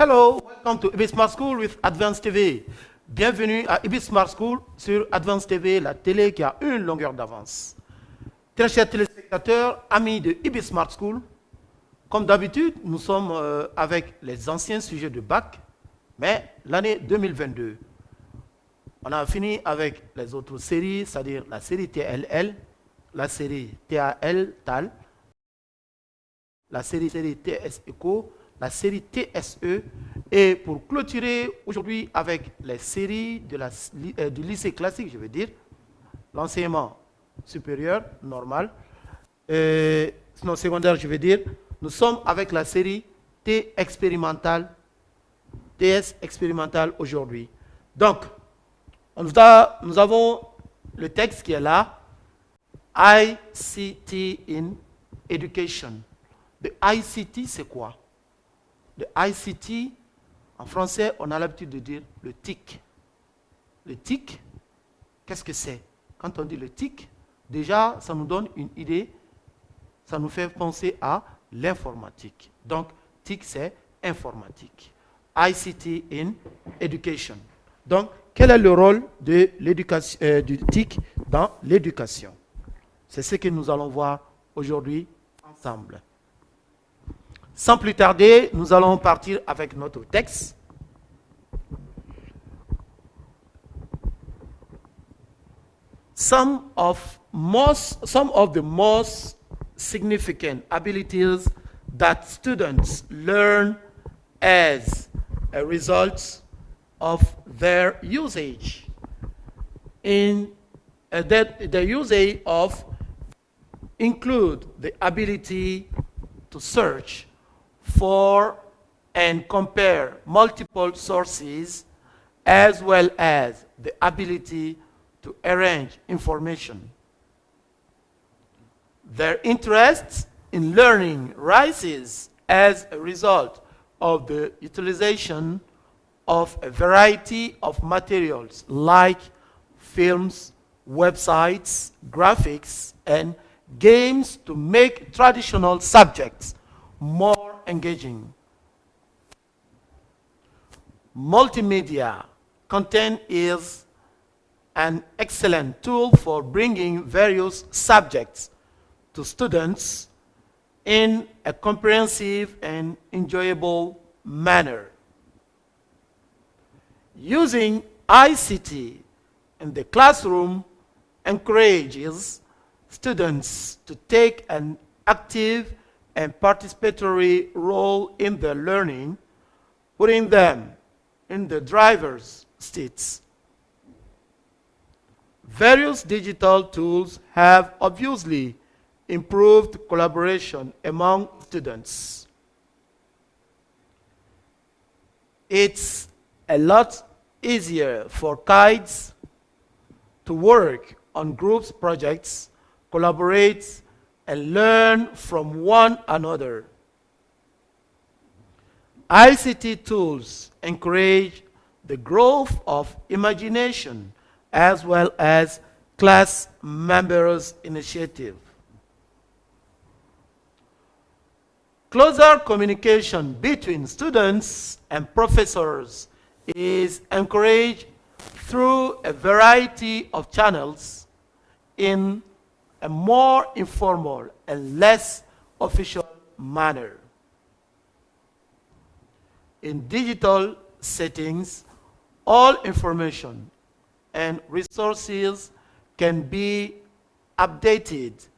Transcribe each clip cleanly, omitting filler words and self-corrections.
Hello, welcome to IBIS Smart School with Advance TV. Bienvenue à IBIS Smart School sur Advance TV, la télé qui a une longueur d'avance. Très chers téléspectateurs, amis de IBIS Smart School, comme d'habitude, nous sommes avec les anciens sujets de bac, mais l'année 2022. On a fini avec les autres séries, c'est-à-dire la série TLL, la série TAL, TAL, la série TS Eco, la série TSE, et pour clôturer aujourd'hui avec les séries du lycée classique, je veux dire, l'enseignement supérieur, normal, sinon secondaire, je veux dire, nous sommes avec la série TS expérimentale aujourd'hui. Donc, nous avons le texte qui est là, ICT in Education. Le ICT, c'est quoi? Le ICT, en français, on a l'habitude de dire le TIC. Le TIC, qu'est-ce que c'est? Quand on dit le TIC, déjà, ça nous donne une idée, ça nous fait penser à l'informatique. Donc, TIC, c'est informatique. ICT in Education. Donc, quel est le rôle de du TIC dans l'éducation? C'est ce que nous allons voir aujourd'hui ensemble. Sans plus tarder, nous allons partir avec notre texte. Some of the most significant abilities that students learn as a result of their usage the usage of include the ability to search for and compare multiple sources, as well as the ability to arrange information. Their interest in learning rises as a result of the utilization of a variety of materials like films, websites, graphics, and games to make traditional subjects more engaging. Multimedia content is an excellent tool for bringing various subjects to students in a comprehensive and enjoyable manner. Using ICT in the classroom encourages students to take an active and participatory role in their learning, putting them in the driver's seats. Various digital tools have obviously improved collaboration among students. It's a lot easier for kids to work on groups projects, collaborate, and learn from one another. ICT tools encourage the growth of imagination as well as class members' initiative. Closer communication between students and professors is encouraged through a variety of channels in a more informal and less official manner. In digital settings, all information and resources can be updated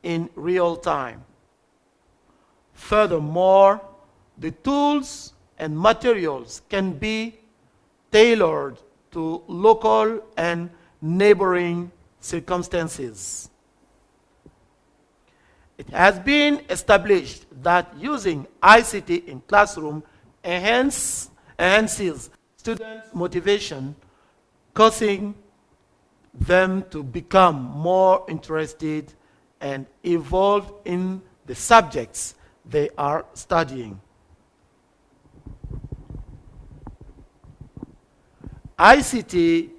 in real time. Furthermore, the tools and materials can be tailored to local and neighboring circumstances. It has been established that using ICT in classroom enhances students' motivation, causing them to become more interested and involved in the subjects they are studying. ICT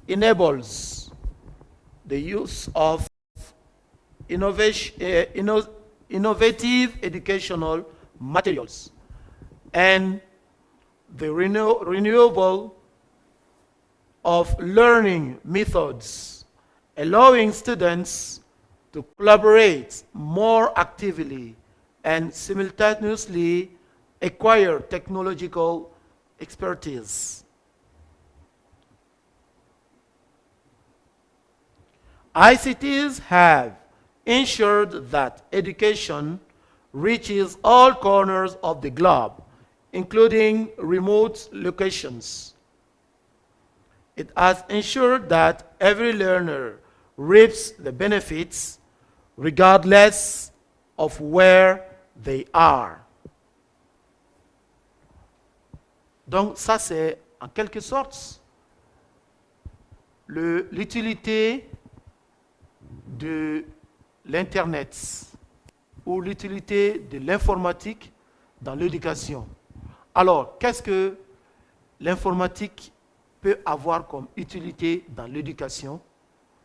enables the use of innovative educational materials and the renewal of learning methods, allowing students to collaborate more actively and simultaneously acquire technological expertise. ICTs have ensured that education reaches all corners of the globe, including remote locations. It has ensured that every learner reaps the benefits regardless of where they are. Donc ça c'est en quelque sorte l'utilité de l'Internet ou l'utilité de l'informatique dans l'éducation. Alors, qu'est-ce que l'informatique peut avoir comme utilité dans l'éducation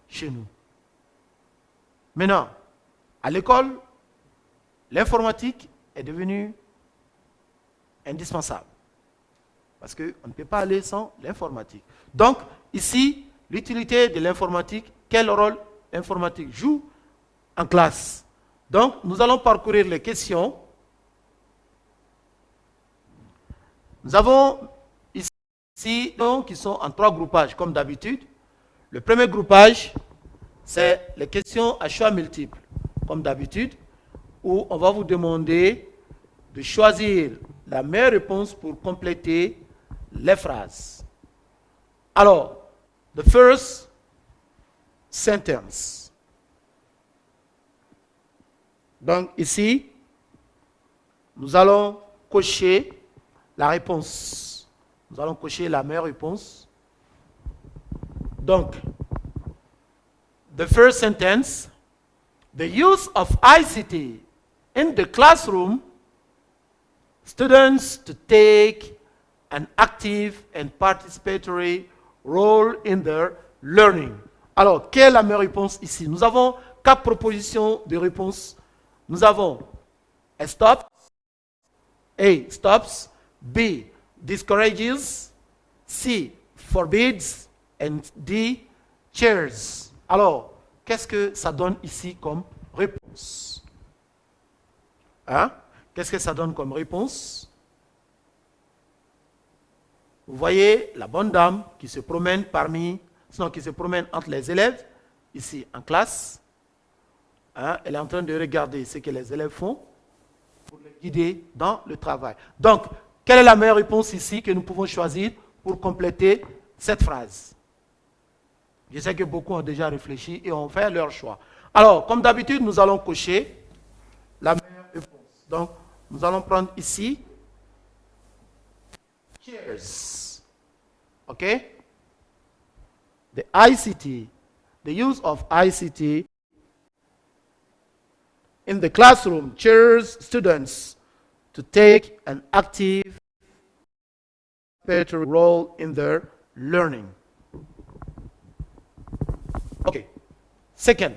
chez nous? Maintenant, à l'école, l'informatique est devenue indispensable. Parce qu'on ne peut pas aller sans l'informatique. Donc, ici, l'utilité de l'informatique, quel rôle l'informatique joue en classe? Donc, nous allons parcourir les questions. Nous avons ici qui sont en 3 groupages, comme d'habitude. Le premier groupage, c'est les questions à choix multiples, comme d'habitude, où on va vous demander de choisir la meilleure réponse pour compléter les phrases. Alors, the first sentence. Donc ici, nous allons cocher la réponse. Nous allons cocher la meilleure réponse. Donc, the first sentence, the use of ICT in the classroom, students to take an active and participatory role in their learning. Alors, quelle est la meilleure réponse ici? Nous avons 4 propositions de réponse. Nous avons stops, A, stops, B, discourages, C, forbids, and D, cheers. Alors, qu'est-ce que ça donne ici comme réponse? Hein? Qu'est-ce que ça donne comme réponse? Vous voyez la bonne dame qui se promène qui se promène entre les élèves, ici en classe. Hein, elle est en train de regarder ce que les élèves font pour les guider dans le travail. Donc, quelle est la meilleure réponse ici que nous pouvons choisir pour compléter cette phrase? Je sais que beaucoup ont déjà réfléchi et ont fait leur choix. Alors, comme d'habitude, nous allons cocher la meilleure réponse. Donc, nous allons prendre ici cheers. OK? The ICT, the use of ICT in the classroom cheers students to take an active role in their learning. Okay. Second,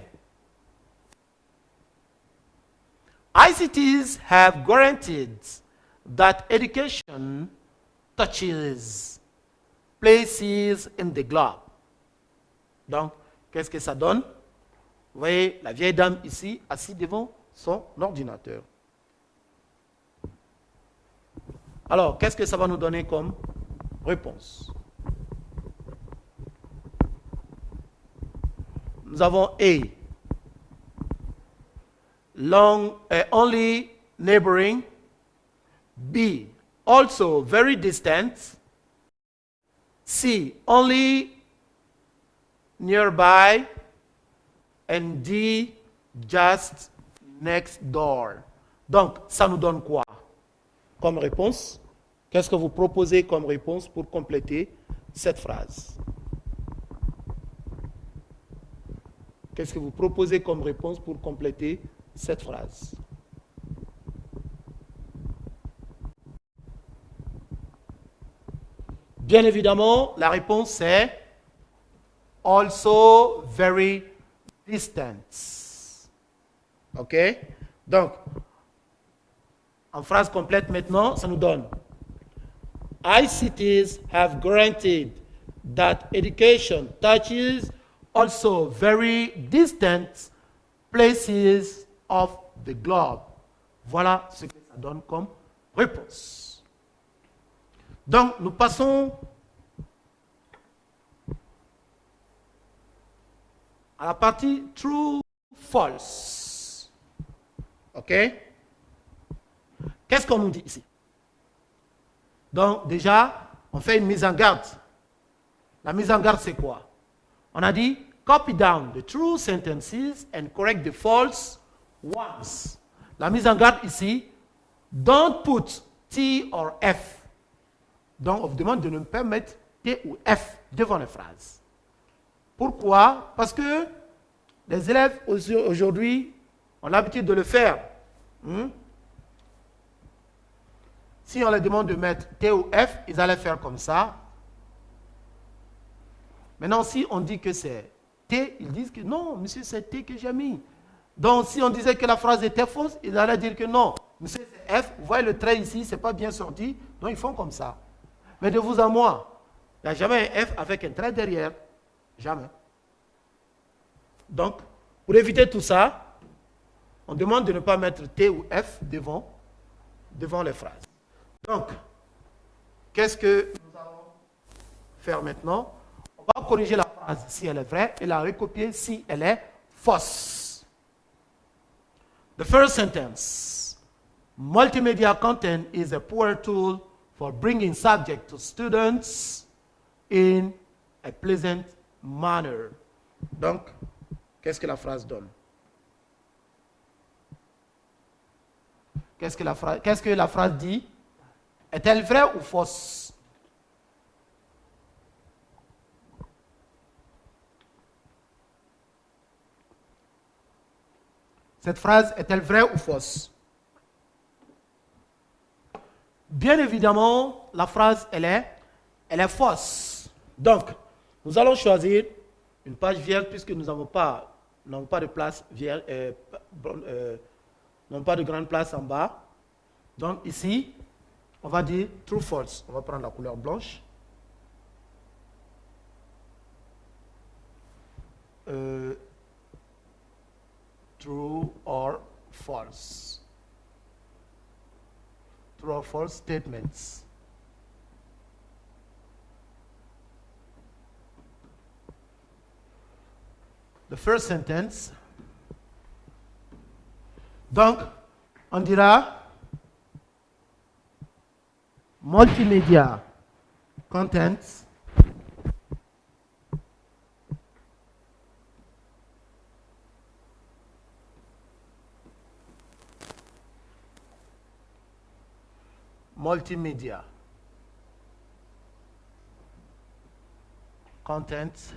ICTs have guaranteed that education touches places in the globe. Donc, qu'est-ce que ça donne? Vous voyez la vieille dame ici, assise devant son ordinateur. Alors, qu'est-ce que ça va nous donner comme réponse? Nous avons A. Only neighboring. B. Also very distant. C. Only nearby. And D. Just next door. Donc, ça nous donne quoi comme réponse? Qu'est-ce que vous proposez comme réponse pour compléter cette phrase? Qu'est-ce que vous proposez comme réponse pour compléter cette phrase? Bien évidemment, la réponse est also very distant. OK? Donc, en phrase complète maintenant, ça nous donne ICTs have granted that education touches also very distant places of the globe. Voilà ce que ça donne comme réponse. Donc, nous passons à la partie true, false. OK? Qu'est-ce qu'on nous dit ici? Donc, déjà, on fait une mise en garde. La mise en garde, c'est quoi? On a dit, copy down the true sentences and correct the false ones. La mise en garde ici, don't put T or F. Donc, on vous demande de ne pas mettre T ou F devant les phrases. Pourquoi? Parce que les élèves aujourd'hui ont l'habitude de le faire. Si on leur demande de mettre T ou F, ils allaient faire comme ça. Maintenant, si on dit que c'est T, ils disent que non, monsieur, c'est T que j'ai mis. Donc, si on disait que la phrase était fausse, ils allaient dire que non, monsieur, c'est F. Vous voyez le trait ici, ce n'est pas bien sorti. Donc, ils font comme ça. Mais de vous à moi, il n'y a jamais un F avec un trait derrière. Jamais. Donc, pour éviter tout ça, on demande de ne pas mettre T ou F devant les phrases. Donc, qu'est-ce que nous allons faire maintenant? On va corriger la phrase si elle est vraie et la recopier si elle est fausse. The first sentence. Multimedia content is a poor tool for bringing subject to students in a pleasant manner. Donc, qu'est-ce que la phrase donne? Qu'est-ce que la phrase dit? Est-elle vraie ou fausse? Cette phrase est-elle vraie ou fausse? Bien évidemment, la phrase, elle est fausse. Donc, nous allons choisir une page vierge puisque nous n'avons pas de place vierge, n'avons pas de grande place en bas. Donc, ici, on va dire true, false. On va prendre la couleur blanche. True or false. True or false statements. The first sentence. Donc, on dira multimedia contents multimedia content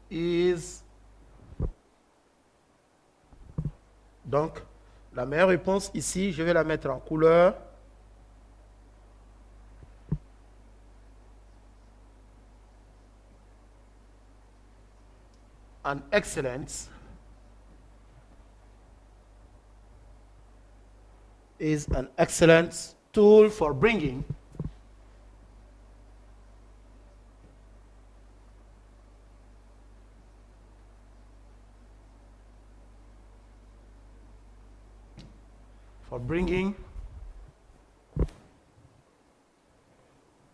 is. Donc, la meilleure réponse ici, je vais la mettre en couleur. An excellence is an excellent tool for bringing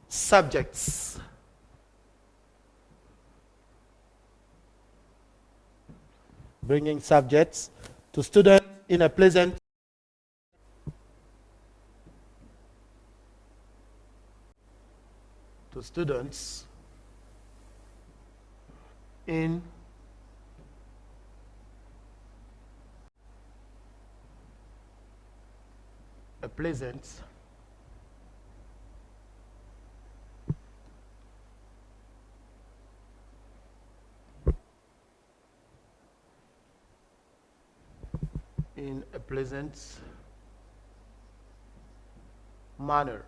subjects to students in a pleasant manner.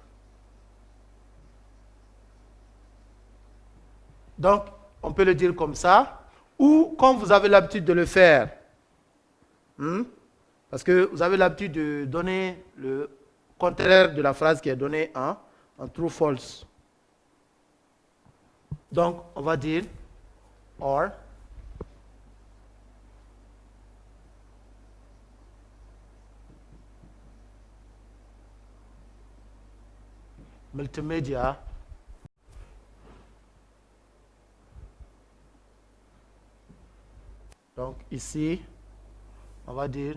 Donc, on peut le dire comme ça, ou comme vous avez l'habitude de le faire. Parce que vous avez l'habitude de donner le contraire de la phrase qui est donnée en true false. Donc, on va dire or multimedia donc ici on va dire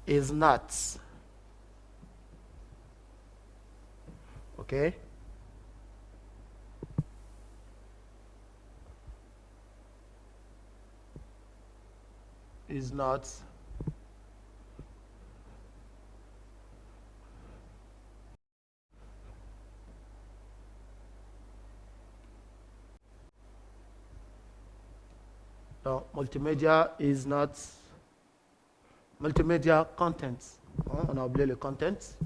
is not. OK? Is not donc multimedia is not multimedia content. On a oublié le content.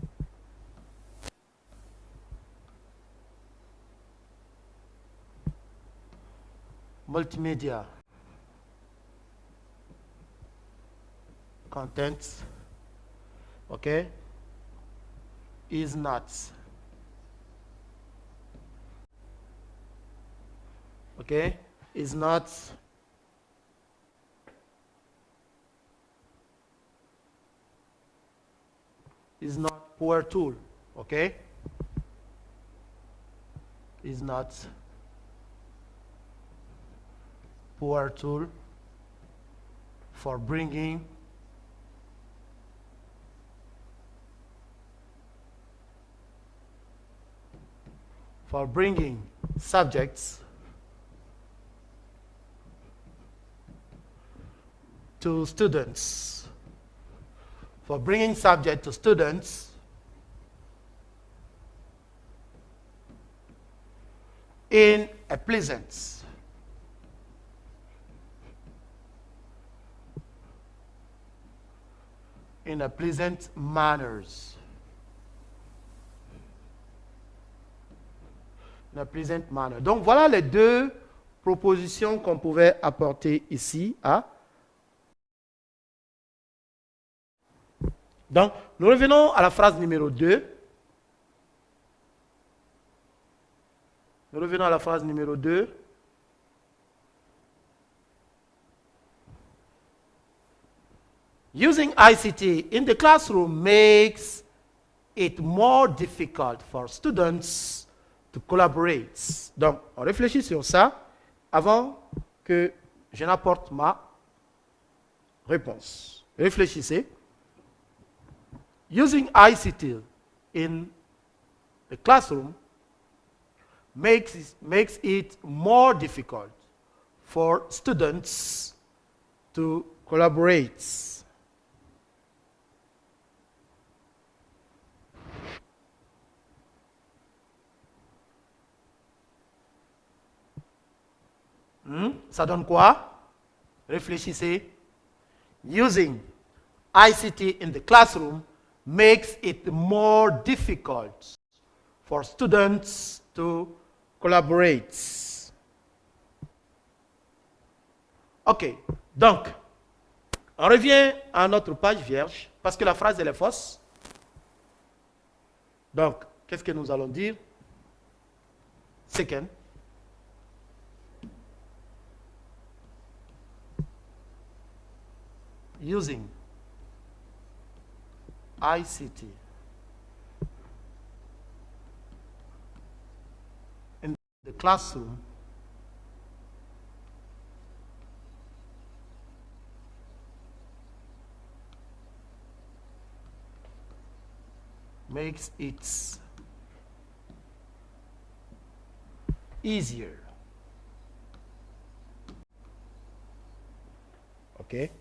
Multimedia content, okay, is not, okay, is not power tool, okay, is not power tool for bringing subjects to students, for bringing subject to students in a pleasant manners. In a pleasant manner. Donc voilà les deux propositions qu'on pouvait apporter ici. Donc nous revenons à la phrase numéro 2. Nous revenons à la phrase numéro 2. Using ICT in the classroom makes it more difficult for students to collaborate. Donc, on réfléchit sur ça avant que je n'apporte ma réponse. Réfléchissez. Using ICT in the classroom makes it more difficult for students to collaborate. Ça donne quoi? Réfléchissez. Using ICT in the classroom makes it more difficult for students to collaborate. OK. Donc, on revient à notre page vierge parce que la phrase, elle est fausse. Donc, qu'est-ce que nous allons dire? Second. Using ICT in the classroom makes it easier. Okay?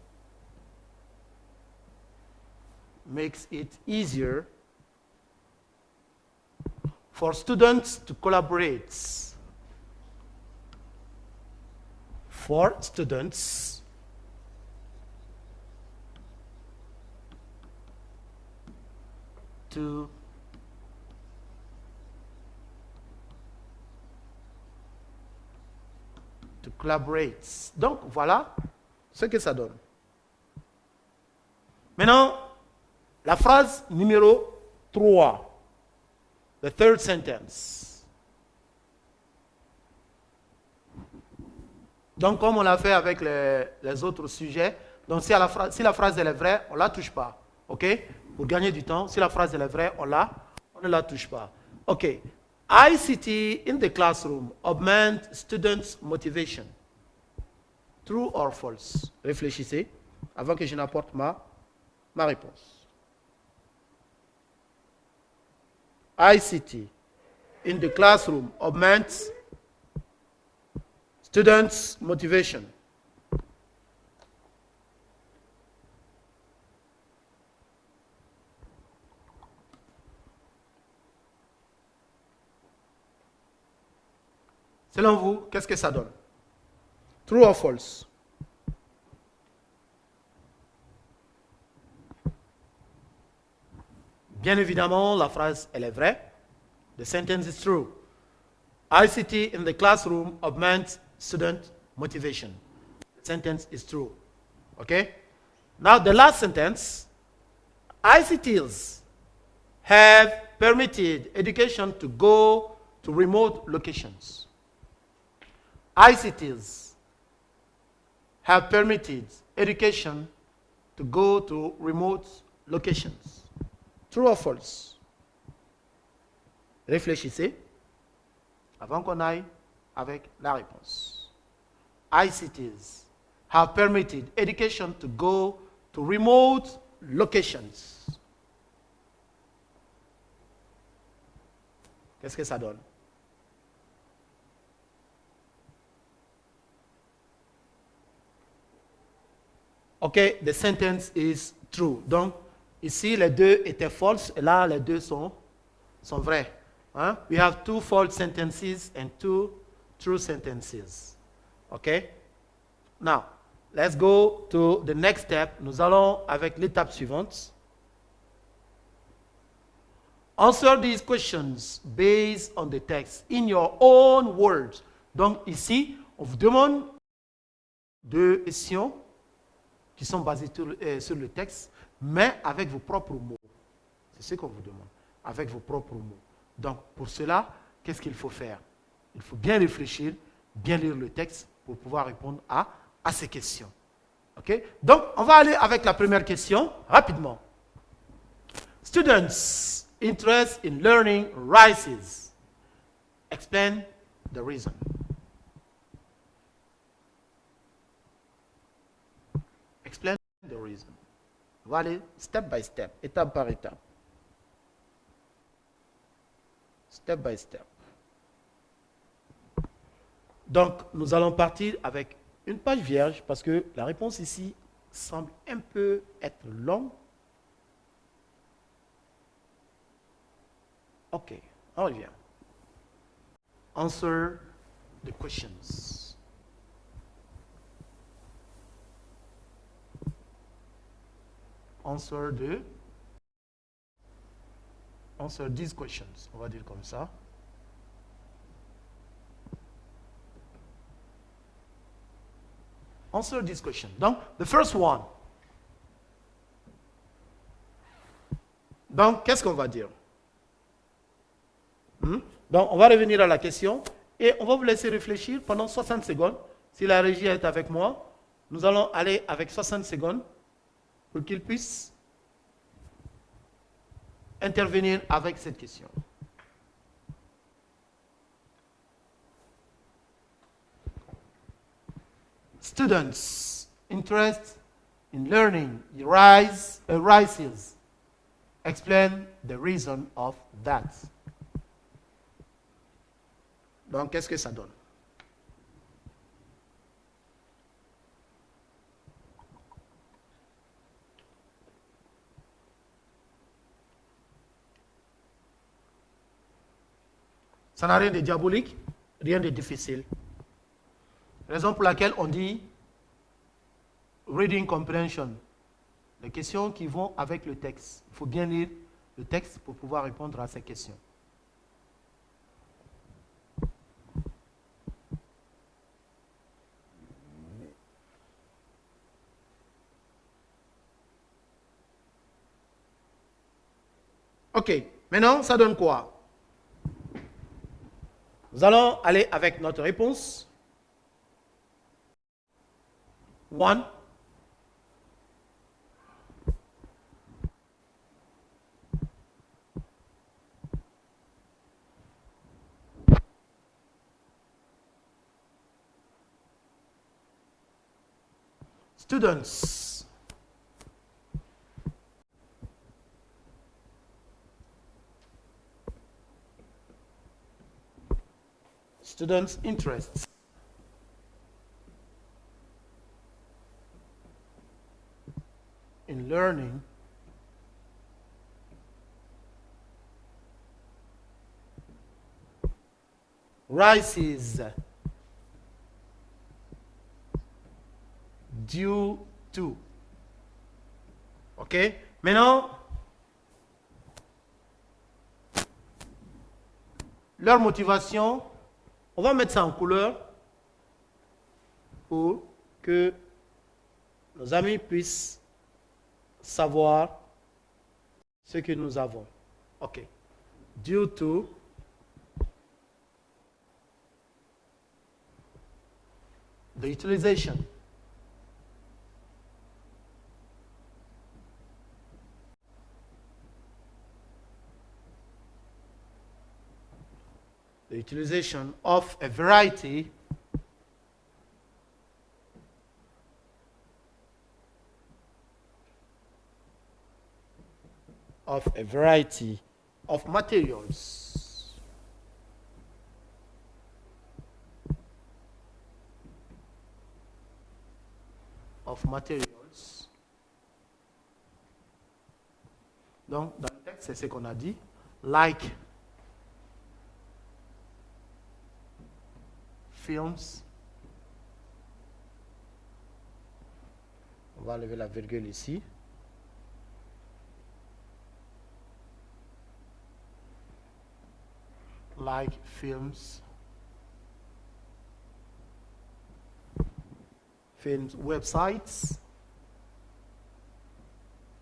Makes it easier for students to collaborate. For students to collaborates. Donc, voilà ce que ça donne. Maintenant, la phrase numéro 3. The third sentence. Donc, comme on l'a fait avec les autres sujets, donc si la phrase elle est vraie, on ne la touche pas. OK? Pour gagner du temps, si la phrase elle est vraie, on ne la touche pas. OK. ICT in the classroom augment students' motivation. True or false? Réfléchissez avant que je n'apporte ma réponse. ICT in the classroom augments students' motivation. Selon vous, qu'est-ce que ça donne? True or false? Bien évidemment, la phrase, elle est vraie. The sentence is true. ICT in the classroom augments student motivation. The sentence is true. Okay? Now, the last sentence, ICTs have permitted education to go to remote locations. ICTs have permitted education to go to remote locations. True or false? Réfléchissez avant qu'on aille avec la réponse. ICTs have permitted education to go to remote locations. Qu'est-ce que ça donne? OK, the sentence is true. Donc, ici, les deux étaient false, et là, les deux sont vrais. Hein? We have 2 false sentences and 2 true sentences. OK? Now, let's go to the next step. Nous allons avec l'étape suivante. Answer these questions based on the text in your own words. Donc, ici, on vous demande 2 questions qui sont basées sur le texte, mais avec vos propres mots. C'est ce qu'on vous demande, avec vos propres mots. Donc, pour cela, qu'est-ce qu'il faut faire? Il faut bien réfléchir, bien lire le texte pour pouvoir répondre à ces questions. OK? Donc, on va aller avec la première question, rapidement. Students' interest in learning rises. Explain the reason. Explain the reason. On va aller step by step, étape par étape. Step by step. Donc, nous allons partir avec une page vierge parce que la réponse ici semble un peu être longue. OK, on revient. Answer the questions. Answer these questions. On va dire comme ça. Answer this question. Donc, the first one. Donc, qu'est-ce qu'on va dire? Donc, on va revenir à la question et on va vous laisser réfléchir pendant 60 secondes. Si la régie est avec moi, nous allons aller avec 60 secondes pour qu'il puisse intervenir avec cette question. Students' interest in learning rises. Explain the reason of that. Donc, qu'est-ce que ça donne? Ça n'a rien de diabolique, rien de difficile. Raison pour laquelle on dit reading comprehension. Les questions qui vont avec le texte. Il faut bien lire le texte pour pouvoir répondre à ces questions. OK. Maintenant, ça donne quoi? Nous allons aller avec notre réponse. 1. Students. Students' interests. In learning. Rises. Due to. OK? Maintenant, leur motivation, on va mettre ça en couleur pour que nos amis puissent savoir ce que nous avons. OK. Due to the utilization. The utilization of a variety of materials. Donc, dans le texte, c'est ce qu'on a dit. Like films. On va enlever la virgule ici. Like films. Films, websites.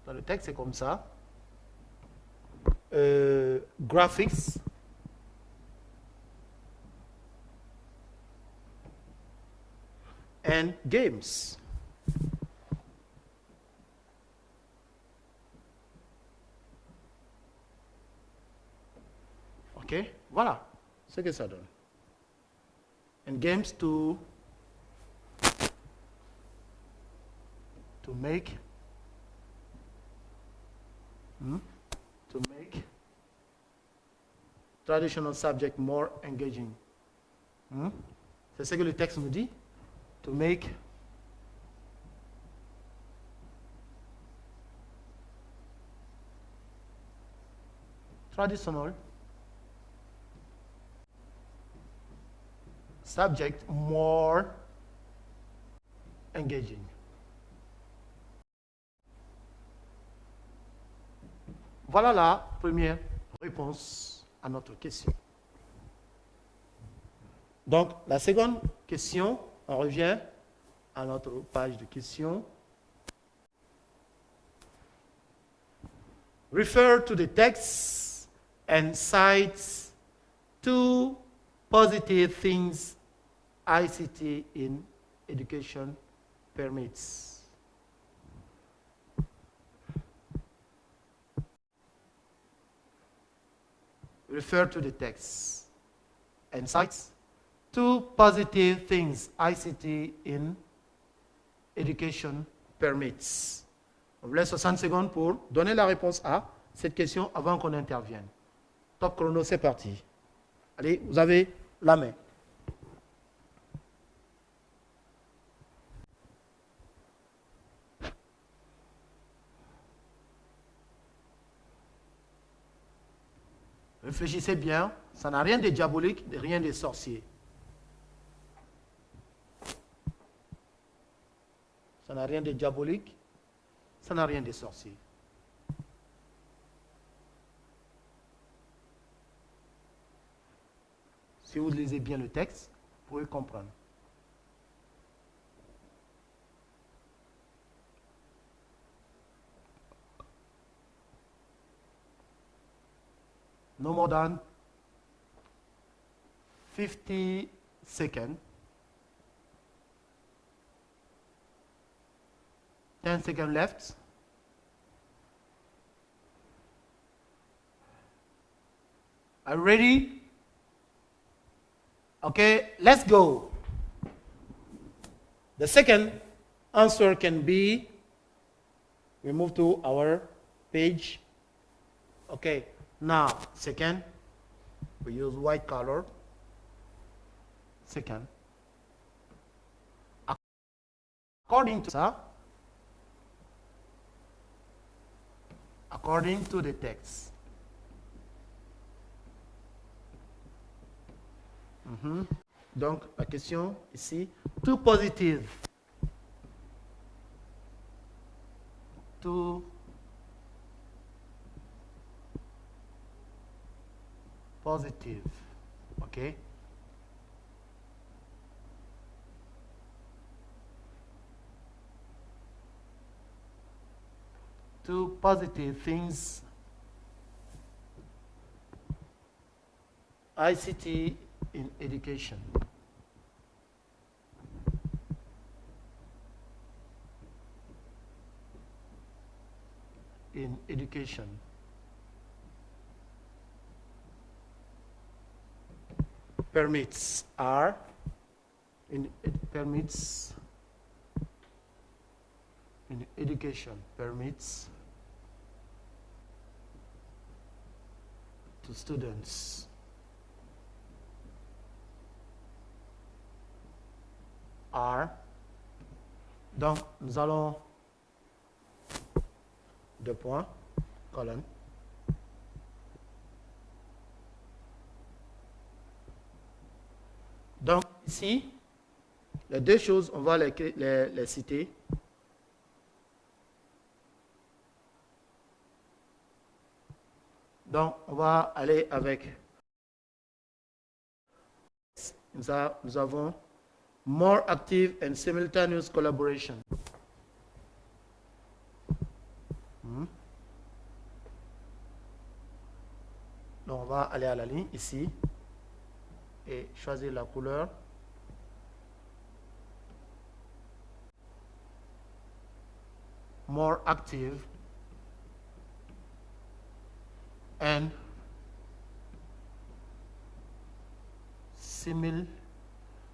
Dans le texte, c'est comme ça. Graphics. And games. OK? Voilà ce que ça donne. And games to make traditional subject more engaging. C'est ce que le texte nous dit. To make traditional subject more engaging. Voilà la première réponse à notre question. Donc, la seconde question, on revient à notre page de questions. Refer to the text and cite 2 positive things ICT in education permits. Refer to the text and cite 2 positive things ICT in education permits. On vous laisse 60 secondes pour donner la réponse à cette question avant qu'on intervienne. Top chrono, c'est parti. Allez, vous avez la main. Réfléchissez bien, ça n'a rien de diabolique, rien de sorcier. Ça n'a rien de diabolique, ça n'a rien de sorcier. Si vous lisez bien le texte, vous pouvez comprendre. no more than 50 seconds. 10 seconds left. Are you ready? Okay, let's go. The second answer can be, we move to our page. Okay, now, second, we use white color. Second. According to that, according to the text. Donc, la question ici, tout positive. Tout positive. OK? Two positive things ICT in education. In education. Permits are permits in education, permits to students are. Donc, nous allons deux points, colonne. Donc, ici, les deux choses, on va les citer. Donc, on va aller avec, nous avons more active and simultaneous collaboration. Donc, on va aller à la ligne ici et choisir la couleur. More active and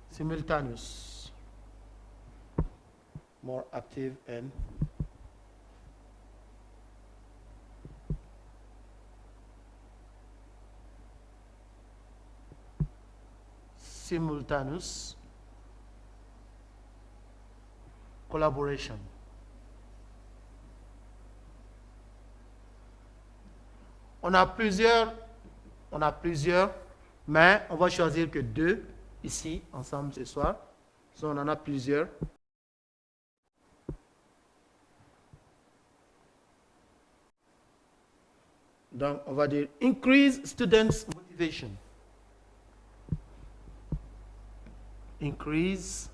simultaneous. More active and simultaneous collaboration. On a plusieurs, mais on va choisir que deux ici, ensemble ce soir. So, on en a plusieurs. Donc, on va dire increase students' motivation. Increase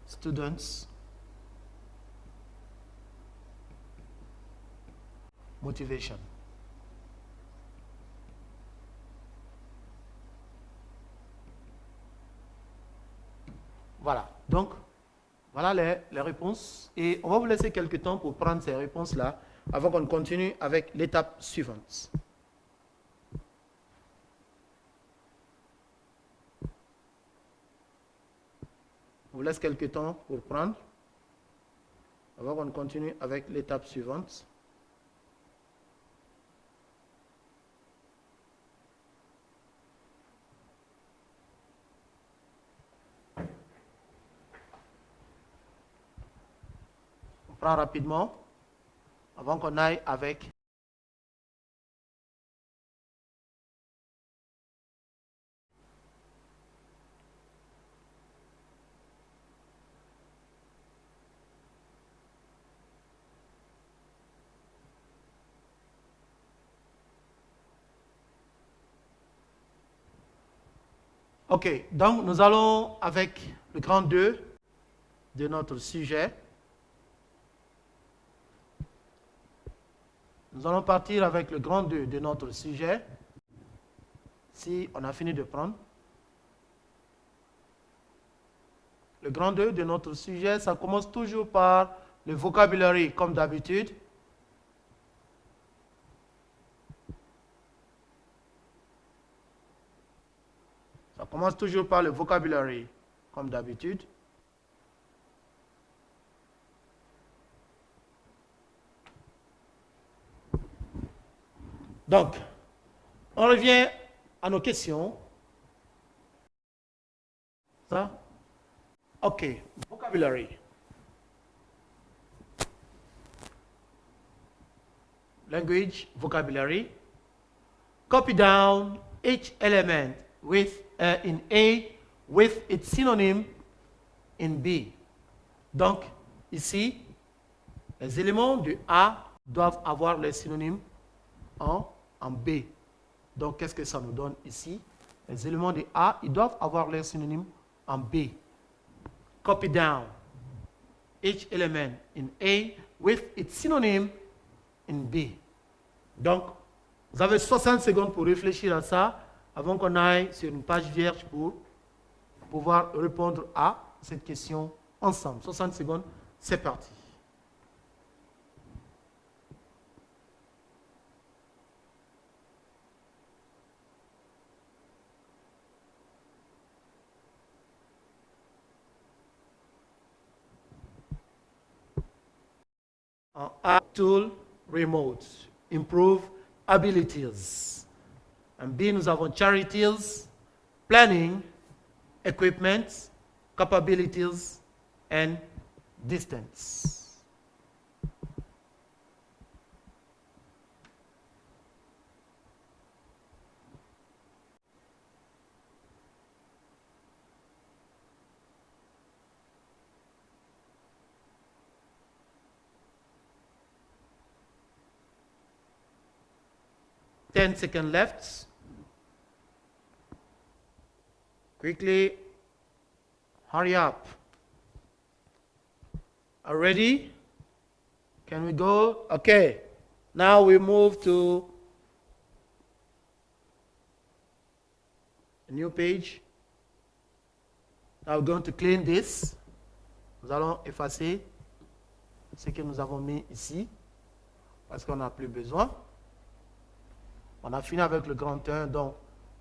students' motivation. Voilà, donc voilà les réponses et on va vous laisser quelques temps pour prendre ces réponses-là avant qu'on continue avec l'étape suivante. On vous laisse quelques temps pour prendre avant qu'on continue avec l'étape suivante. Prends rapidement avant qu'on aille avec OK, donc nous allons avec le grand 2 de notre sujet. Nous allons partir avec le grand 2 de notre sujet. Si on a fini de prendre. Le grand 2 de notre sujet, ça commence toujours par le vocabulaire comme d'habitude. Ça commence toujours par le vocabulaire comme d'habitude. Donc, on revient à nos questions. Ça? OK. Vocabulary. Language, vocabulary. Copy down each element with in A with its synonym in B. Donc, ici, les éléments de A doivent avoir les synonymes en B. Donc, qu'est-ce que ça nous donne ici? Les éléments de A, ils doivent avoir leurs synonymes en B. Copy down each element in A with its synonym in B. Donc, vous avez 60 secondes pour réfléchir à ça avant qu'on aille sur une page vierge pour pouvoir répondre à cette question ensemble. 60 secondes, c'est parti. A tool, remote, improve abilities. En B, nous avons charities, planning, equipment, capabilities, and distance. Ten seconds left. Quickly, hurry up. Are ready? Can we go? Okay. Now we move to a new page. Now we're going to clean this. Nous allons effacer ce que nous avons mis ici parce qu'on n'a plus besoin. On a fini avec le grand 1, donc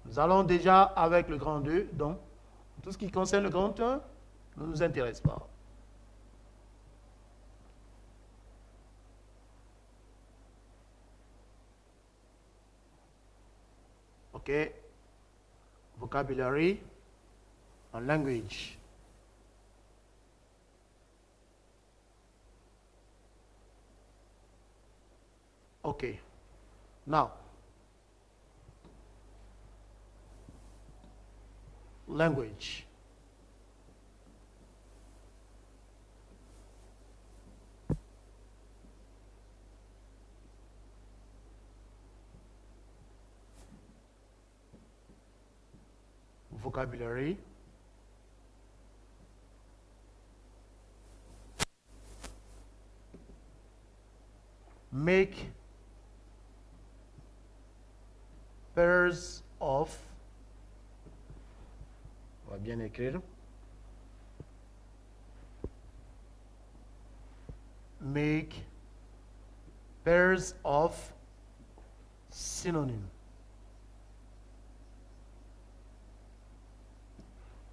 nous allons déjà avec le grand 2. Donc, tout ce qui concerne le grand 1 ne nous intéresse pas. OK. Vocabulary and language. OK. Now, language. Vocabulary. Make pairs of. On va bien écrire. Make pairs of synonyms.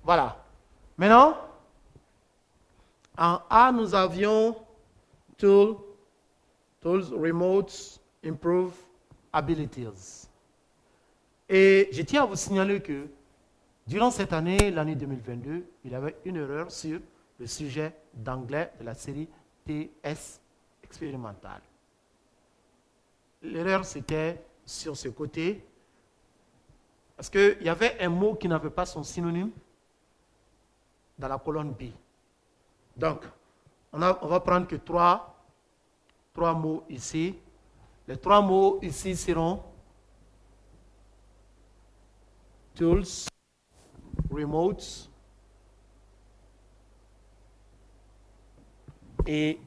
Voilà. Maintenant, en A, nous avions tools, remotes, improve abilities. Et je tiens à vous signaler que durant cette année, l'année 2022, il y avait une erreur sur le sujet d'anglais de la série TS expérimentale. L'erreur, c'était sur ce côté, parce qu'il y avait un mot qui n'avait pas son synonyme dans la colonne B. Donc, on va prendre que trois mots ici. Les 3 mots ici seront tools, remotes et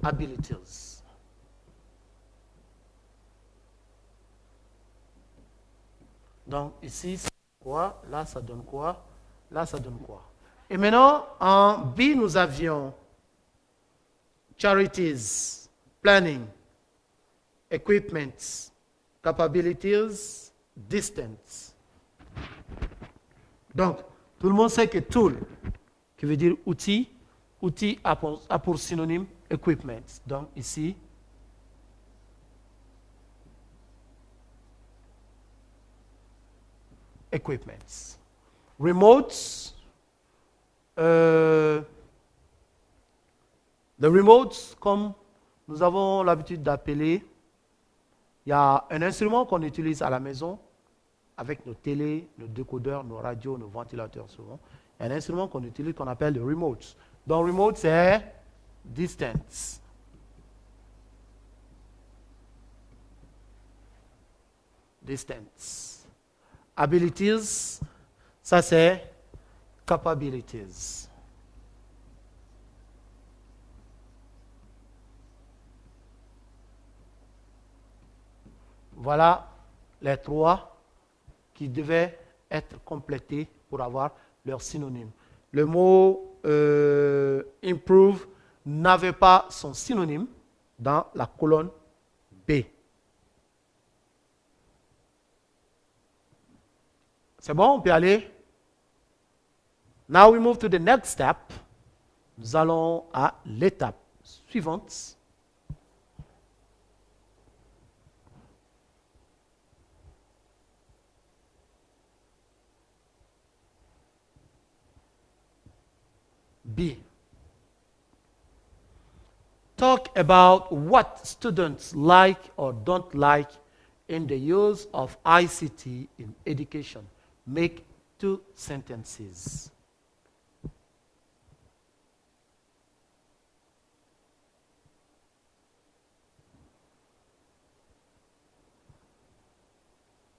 abilities. Donc ici, ça donne quoi? Là, ça donne quoi? Là, ça donne quoi? Et maintenant, en B, nous avions charities, planning, equipment, capabilities, distance. Donc, tout le monde sait que tool, qui veut dire outil, outil a pour synonyme equipment. Donc, ici, equipments. Remotes, le remote, comme nous avons l'habitude d'appeler, il y a un instrument qu'on utilise à la maison avec nos télés, nos décodeurs, nos radios, nos ventilateurs souvent. Il y a un instrument qu'on utilise qu'on appelle le remote. Donc, remote, c'est distance. Distance. Abilities, ça c'est capabilities. Voilà les trois qui devaient être complétés pour avoir leur synonyme. Le mot improve n'avait pas son synonyme dans la colonne B. C'est bon, on peut aller. Now we move to the next step. Nous allons à l'étape suivante. B. Talk about what students like or don't like in the use of ICT in education. Make 2 sentences.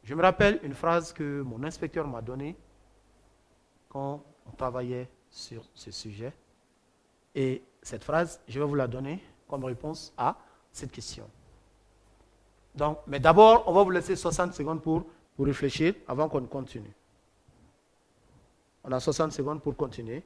Je me rappelle une phrase que mon inspecteur m'a donnée quand on travaillait sur ce sujet. Et cette phrase, je vais vous la donner comme réponse à cette question. Donc, mais d'abord, on va vous laisser 60 secondes pour réfléchir avant qu'on continue. On a 60 secondes pour continuer.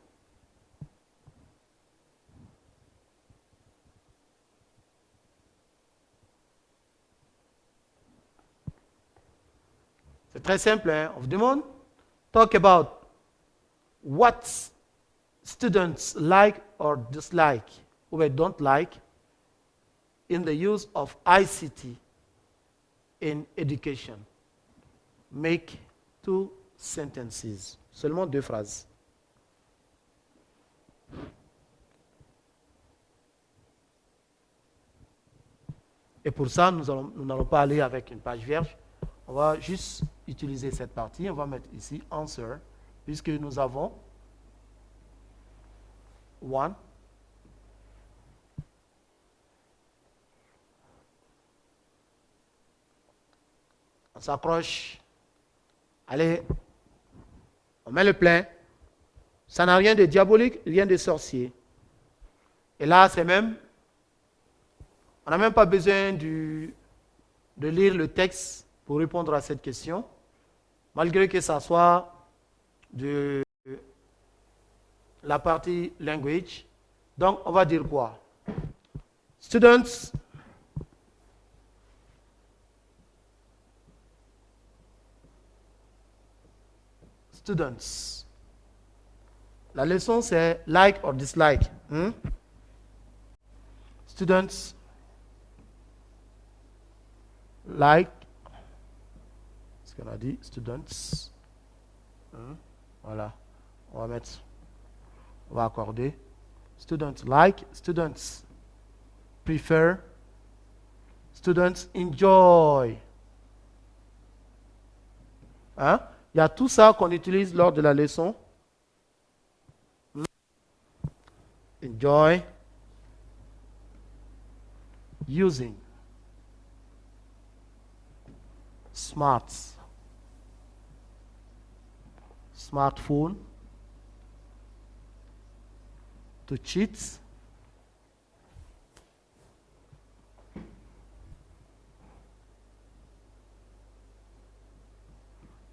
C'est très simple, hein? On vous demande, talk about what students like or dislike, or don't like, in the use of ICT in education. Make 2 sentences. Seulement 2 phrases. Et pour ça, nous n'allons pas aller avec une page vierge. On va juste utiliser cette partie. On va mettre ici answer, puisque nous avons one. On s'accroche. Allez, on met le plein. Ça n'a rien de diabolique, rien de sorcier. Et là, c'est même, on n'a même pas besoin de lire le texte pour répondre à cette question, malgré que ça soit de la partie language. Donc, on va dire quoi? Students La leçon, c'est like or dislike. Students like. Ce qu'on a dit, students. Voilà. On va accorder. Students like, students prefer, students enjoy. Hein? Il y a tout ça qu'on utilise lors de la leçon. Enjoy. Using. Smartphone. To cheat.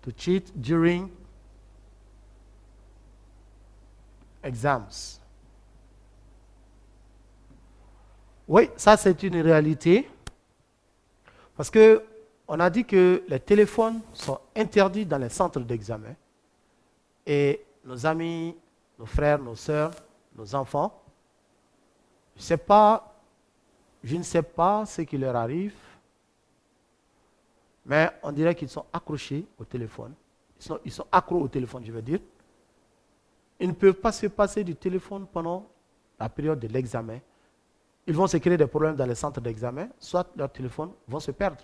To cheat during exams. Oui, ça c'est une réalité. Parce que on a dit que les téléphones sont interdits dans les centres d'examen. Et nos amis, nos frères, nos sœurs, nos enfants, je ne sais pas ce qui leur arrive, mais on dirait qu'ils sont accrochés au téléphone. Ils sont accros au téléphone, je veux dire. Ils ne peuvent pas se passer du téléphone pendant la période de l'examen. Ils vont se créer des problèmes dans les centres d'examen, soit leur téléphone vont se perdre.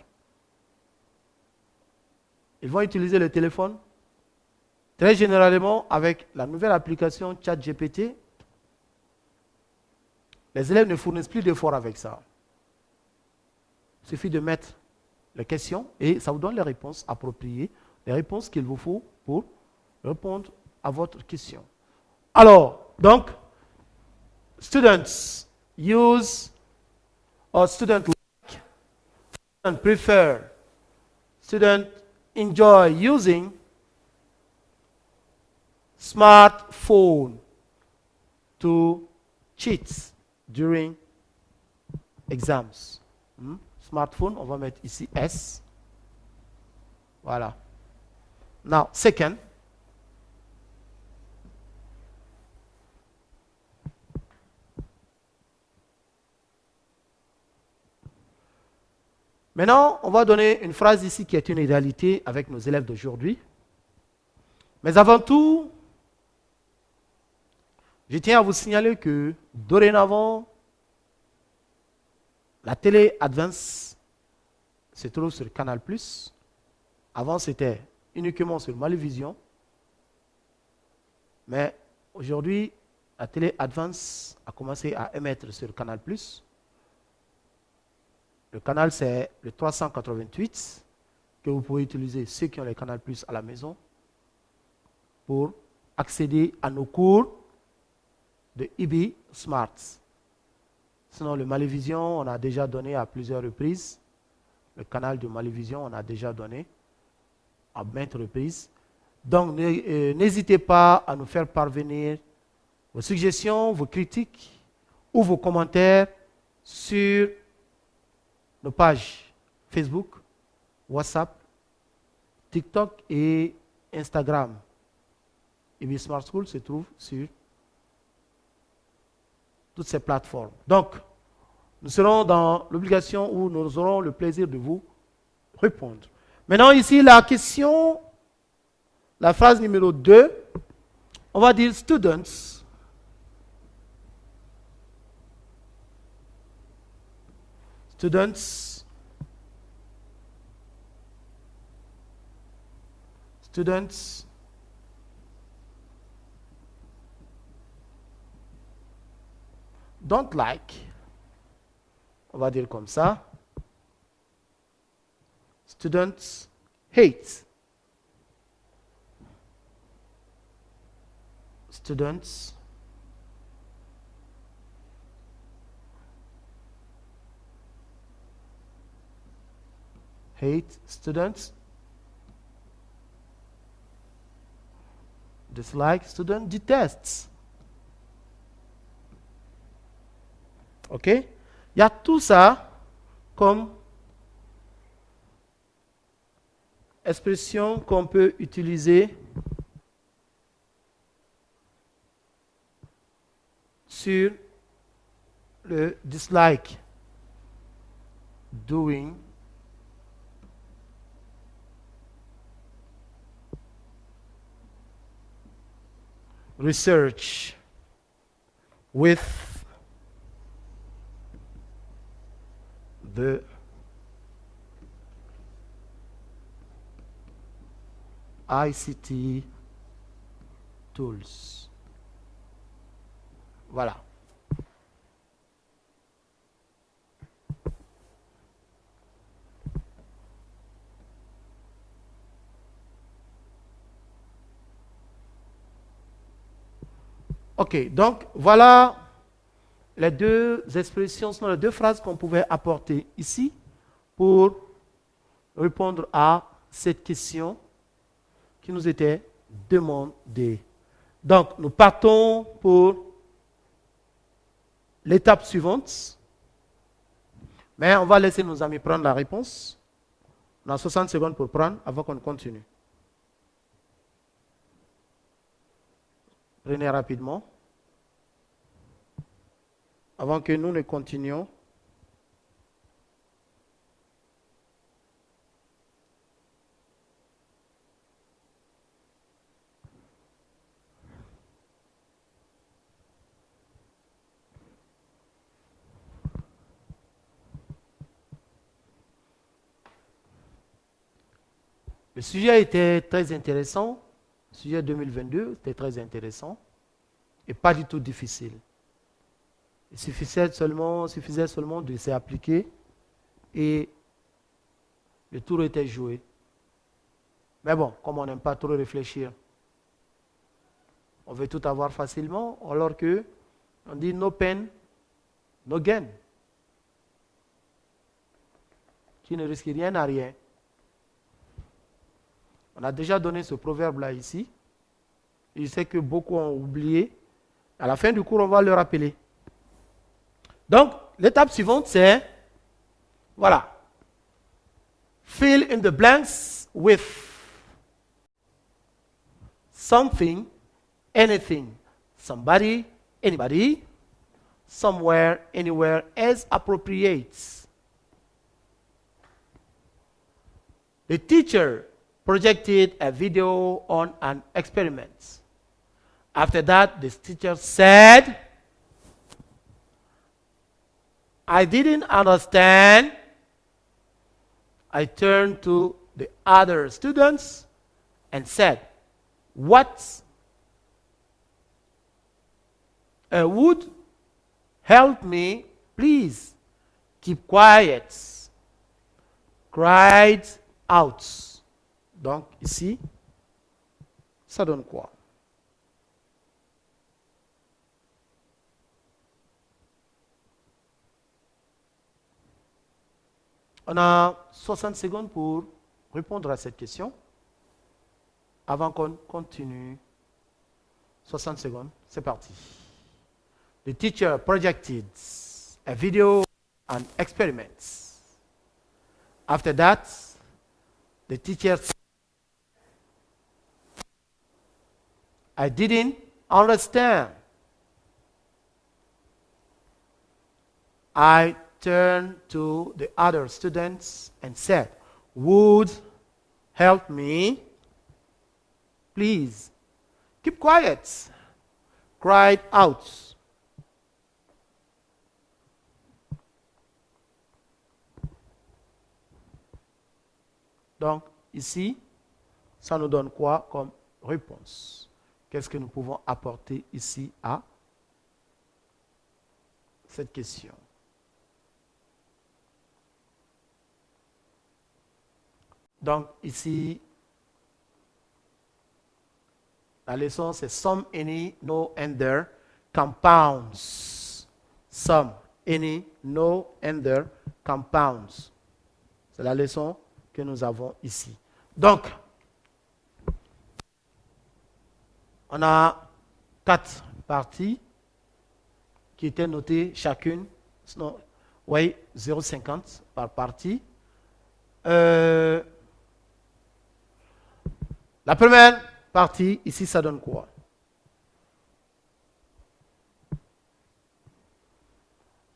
Ils vont utiliser le téléphone très généralement avec la nouvelle application ChatGPT. Les élèves ne fournissent plus d'efforts avec ça. Il suffit de mettre les questions et ça vous donne les réponses appropriées, les réponses qu'il vous faut pour répondre à votre question. Alors, donc, students use or student like, student prefer, student enjoy using smartphone to cheat during exams. Smartphone, on va mettre ici S. Voilà. Now, second. Maintenant, on va donner une phrase ici qui est une réalité avec nos élèves d'aujourd'hui. Mais avant tout, je tiens à vous signaler que dorénavant, la télé Advance se trouve sur Canal+. Avant, c'était uniquement sur Malivision. Mais aujourd'hui, la télé Advance a commencé à émettre sur Canal+. Le canal, c'est le 388 que vous pouvez utiliser, ceux qui ont le Canal+ à la maison, pour accéder à nos cours de IB Smart. Sinon, le Malivision, on a déjà donné à plusieurs reprises. Le canal de Malivision, on a déjà donné à maintes reprises. Donc, n'hésitez pas à nous faire parvenir vos suggestions, vos critiques ou vos commentaires sur nos pages Facebook, WhatsApp, TikTok et Instagram. IB Smart School se trouve sur toutes ces plateformes. Donc, nous serons dans l'obligation où nous aurons le plaisir de vous répondre. Maintenant, ici, la question, la phrase numéro 2, on va dire students. Students don't like, on va dire comme ça. Students hate. Students hate. Students dislike. Students detest. OK? Il y a tout ça comme expression qu'on peut utiliser sur le dislike. Doing research with the ICT tools. Voilà. OK, donc voilà les deux expressions, sont les deux phrases qu'on pouvait apporter ici pour répondre à cette question. qui nous était demandé. Donc, nous partons pour l'étape suivante. Mais on va laisser nos amis prendre la réponse. On a 60 secondes pour prendre avant qu'on continue. Prenez rapidement. Avant que nous ne continuions. Le sujet était très intéressant. Le sujet 2022 était très intéressant et pas du tout difficile. Il suffisait seulement de s'y appliquer et le tour était joué. Mais bon, comme on n'aime pas trop réfléchir, on veut tout avoir facilement, alors que on dit no pain, no gain. Qui ne risque rien n'a rien. On a déjà donné ce proverbe-là ici. Je sais que beaucoup ont oublié. À la fin du cours, on va le rappeler. Donc, l'étape suivante, c'est, voilà, fill in the blanks with something, anything, somebody, anybody, somewhere, anywhere, as appropriate. The teacher projected a video on an experiment. After that, the teacher said, I didn't understand. I turned to the other students and said, what would help me, please keep quiet. Cried out. Donc, ici, ça donne quoi? On a 60 secondes pour répondre à cette question. Avant qu'on continue, 60 secondes, c'est parti. The teacher projected a video on experiments. After that, the teacher said, I didn't understand. I turned to the other students and said, would help me? Please keep quiet. Cried out. Donc, ici, ça nous donne quoi comme réponse? Qu'est-ce que nous pouvons apporter ici à cette question? Donc, ici, la leçon, c'est some, any, no, and there, compounds. Some, any, no, and there, compounds. C'est la leçon que nous avons ici. Donc, on a 4 parties qui étaient notées chacune, oui, 0,50 par partie. La première partie, ici, ça donne quoi?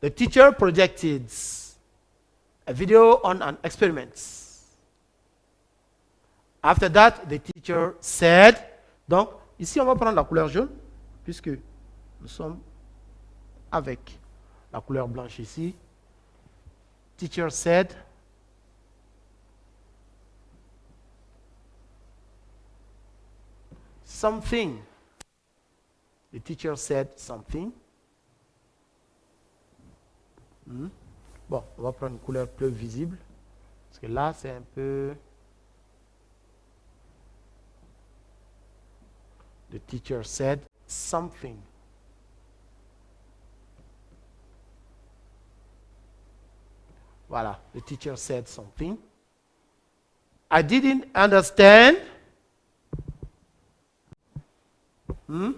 The teacher projected a video on an experiment. After that, the teacher said, donc, ici, on va prendre la couleur jaune, puisque nous sommes avec la couleur blanche ici. Teacher said, something. The teacher said something. Bon, on va prendre une couleur plus visible, parce que là, c'est un peu... The teacher said something. Voilà, the teacher said something. I didn't understand. Hmm?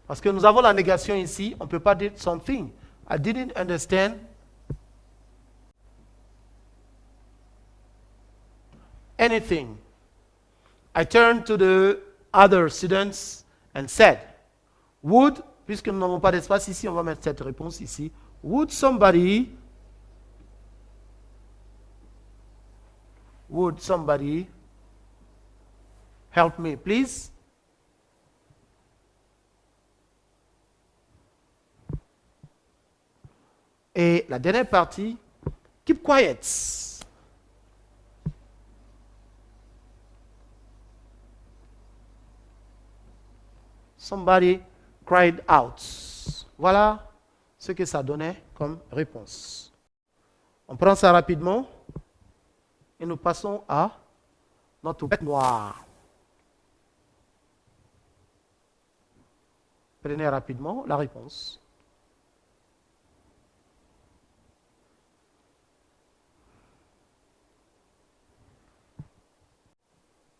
Parce que nous avons la négation ici. On ne peut pas dire something. I didn't understand anything. I turned to the other students and said, would, puisque nous n'avons pas d'espace ici, on va mettre cette réponse ici. Would somebody help me, please? Et la dernière partie, keep quiet. Somebody cried out. Voilà ce que ça donnait comme réponse. On prend ça rapidement et nous passons à notre bête noire. Prenez rapidement la réponse.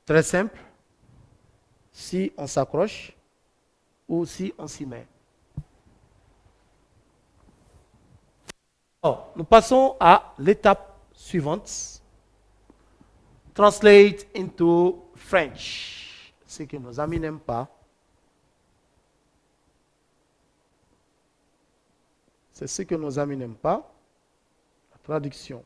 Très simple. Si on s'accroche ou si on s'y met. Alors, nous passons à l'étape suivante. Translate into French. Ce que nos amis n'aiment pas. C'est ce que nos amis n'aiment pas. La traduction.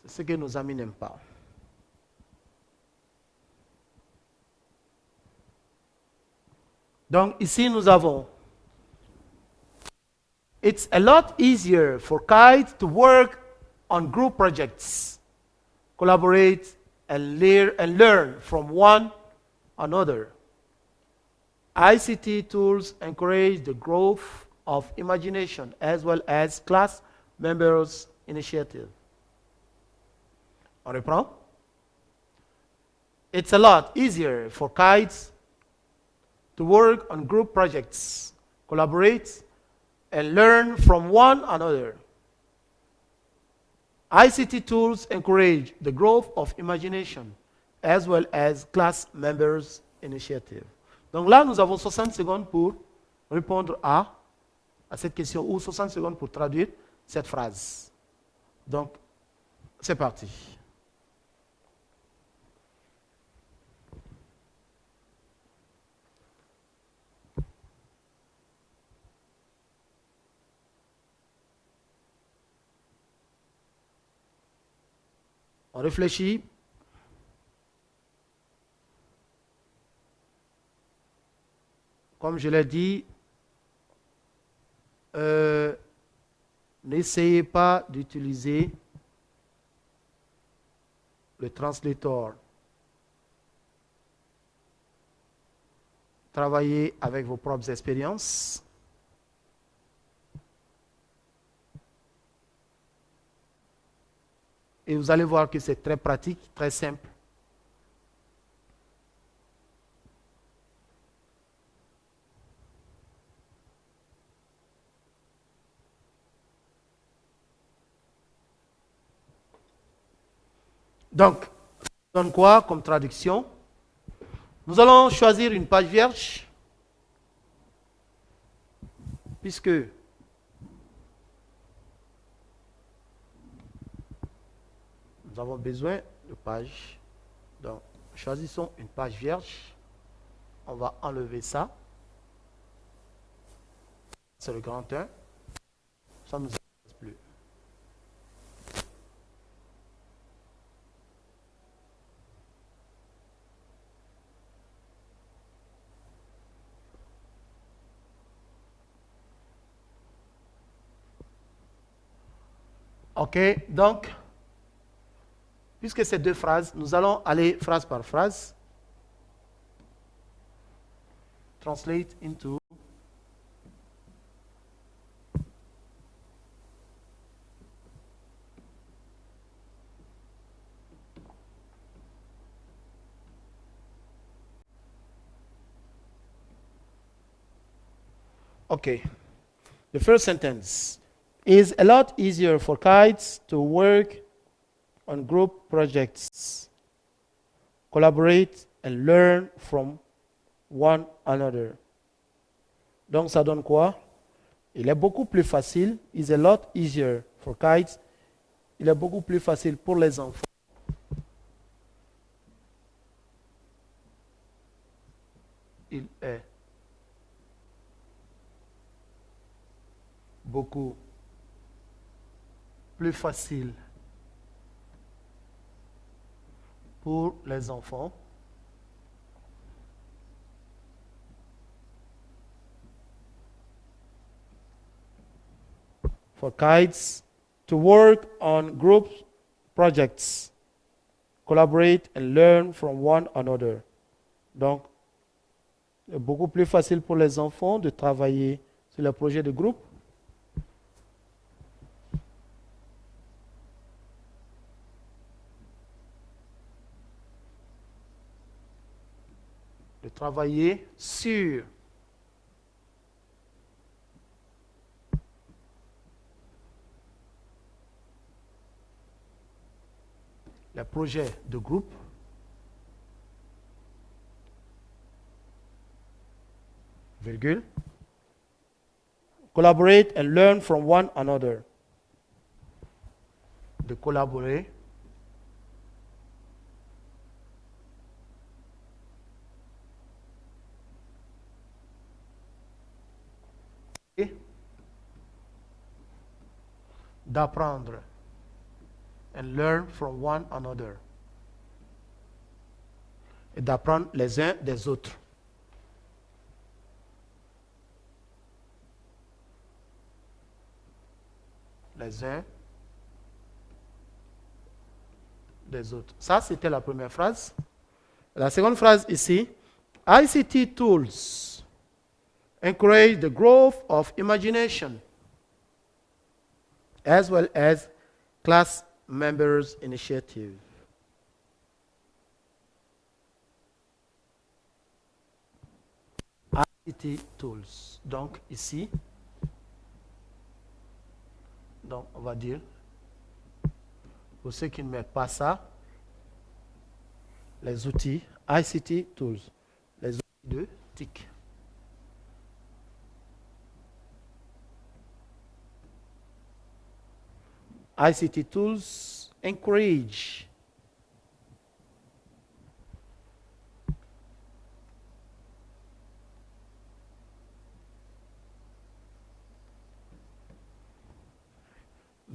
C'est ce que nos amis n'aiment pas. Donc ici nous avons it's a lot easier for kids to work on group projects, collaborate and learn from one another. ICT tools encourage the growth of imagination as well as class members' initiative. On reprend. It's a lot easier for kids to work on group projects, collaborate, and learn from one another. ICT tools encourage the growth of imagination as well as class members' initiative. Donc là, nous avons 60 secondes pour répondre à cette question ou 60 secondes pour traduire cette phrase. Donc, c'est parti. On réfléchit. Comme je l'ai dit, n'essayez pas d'utiliser le translator. Travaillez avec vos propres expériences. Et vous allez voir que c'est très pratique, très simple. Donc, on donne quoi comme traduction? Nous allons choisir une page vierge, puisque nous avons besoin de pages. Donc, choisissons une page vierge. On va enlever ça. C'est le grand 1. Ça ne nous intéresse plus. OK, donc, puisque c'est deux phrases, nous allons aller phrase par phrase. Translate into. OK. The first sentence is a lot easier for kids to work on group projects, collaborate and learn from one another. Donc ça donne quoi? Il est beaucoup plus facile, is a lot easier for kids. Il est beaucoup plus facile pour les enfants. Il est beaucoup plus facile pour les enfants for kids to work on group projects, collaborate and learn from one another. Donc, c'est beaucoup plus facile pour les enfants de travailler sur les projets de groupe. De travailler sur les projets de groupe virgule, collaborate and learn from one another. De collaborer et d'apprendre and learn from one another. Et d'apprendre les uns des autres. Les uns des autres. Ça, c'était la première phrase. La seconde phrase ici, ICT tools encourage the growth of imagination as well as class members' initiative. ICT tools. Donc, ici, donc, on va dire, pour ceux qui ne mettent pas ça, les outils, ICT tools, les outils de TIC. ICT tools encourage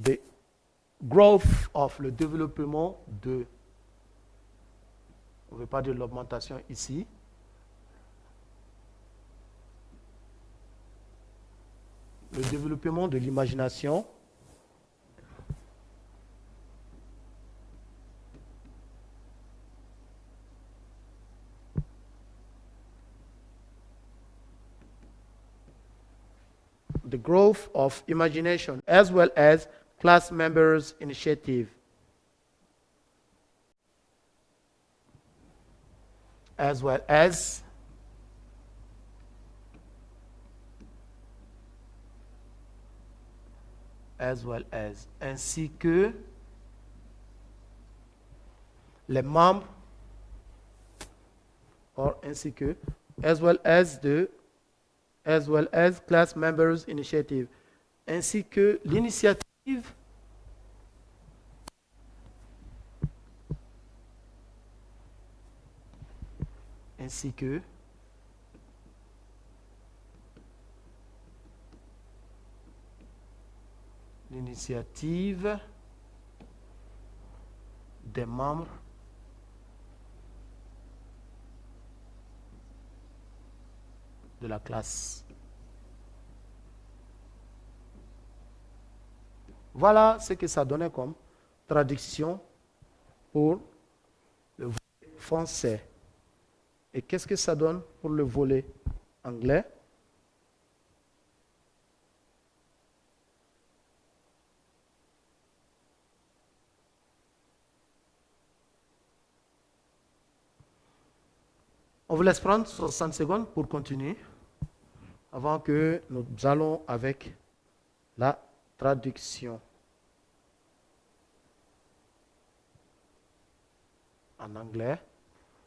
the growth of le développement de, on ne veut pas dire l'augmentation ici, le développement de l'imagination the growth of imagination as well as class members' initiative. As well as ainsi que les membres or ainsi que as well as class members initiative ainsi que l'initiative ainsi que l'initiative des membres de la classe. Voilà ce que ça donnait comme traduction pour le volet français. Et qu'est-ce que ça donne pour le volet anglais? On vous laisse prendre 60 secondes pour continuer avant que nous allons avec la traduction en anglais.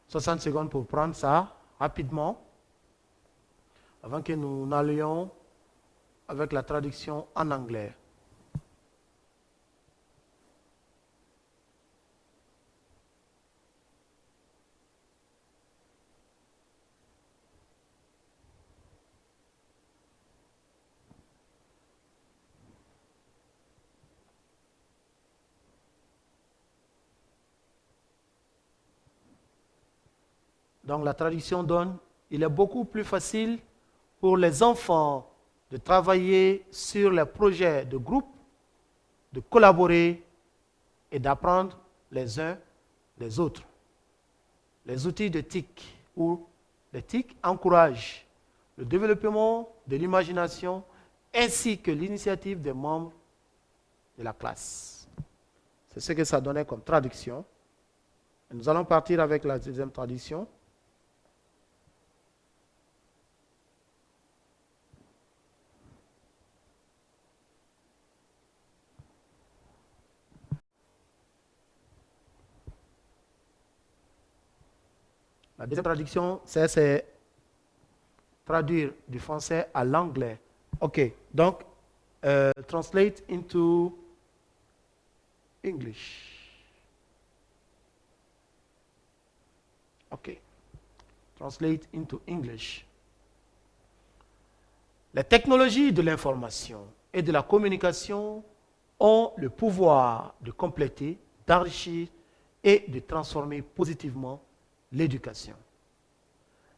60 secondes pour prendre ça rapidement avant que nous n'allions avec la traduction en anglais. Donc la traduction donne, il est beaucoup plus facile pour les enfants de travailler sur les projets de groupe, de collaborer et d'apprendre les uns des autres. Les outils de TIC ou les TIC encouragent le développement de l'imagination ainsi que l'initiative des membres de la classe. C'est ce que ça donnait comme traduction. Et nous allons partir avec la deuxième traduction. La deuxième traduction, c'est traduire du français à l'anglais. OK, donc, translate into English. OK, translate into English. Les technologies de l'information et de la communication ont le pouvoir de compléter, d'enrichir et de transformer positivement l'éducation.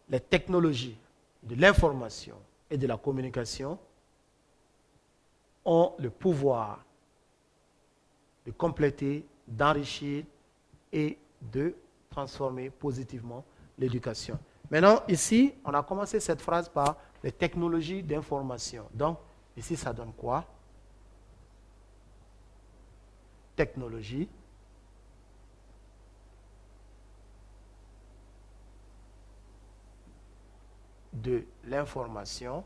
Les technologies de l'information et de la communication ont le pouvoir de compléter, d'enrichir et de transformer positivement l'éducation. Maintenant, ici, on a commencé cette phrase par les technologies d'information. Donc, ici, ça donne quoi? Technologie. De l'information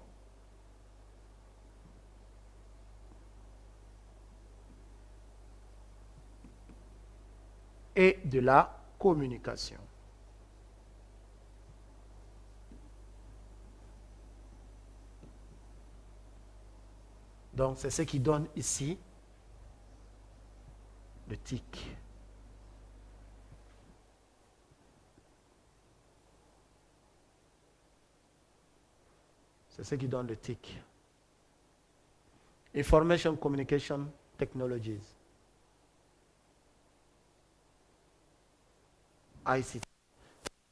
et de la communication. Donc, c'est ce qui donne ici le TIC. C'est ce qui donne le TIC. Information Communication Technologies. ICT.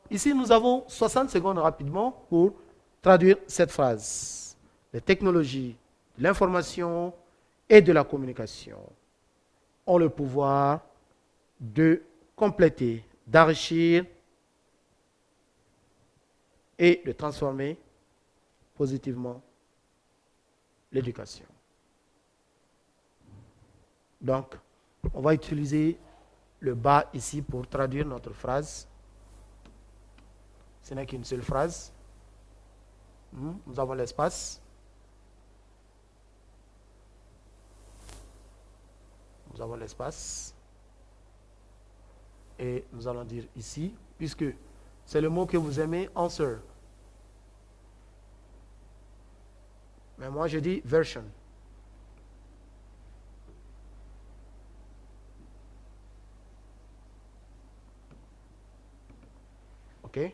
Ici, nous avons 60 secondes rapidement pour traduire cette phrase. Les technologies de l'information et de la communication ont le pouvoir de compléter, d'enrichir et de transformer positivement l'éducation. Donc, on va utiliser le bas ici pour traduire notre phrase. Ce n'est qu'une seule phrase. Nous avons l'espace. Nous avons l'espace. Et nous allons dire ici, puisque c'est le mot que vous aimez, answer. Mais moi, je dis version. OK?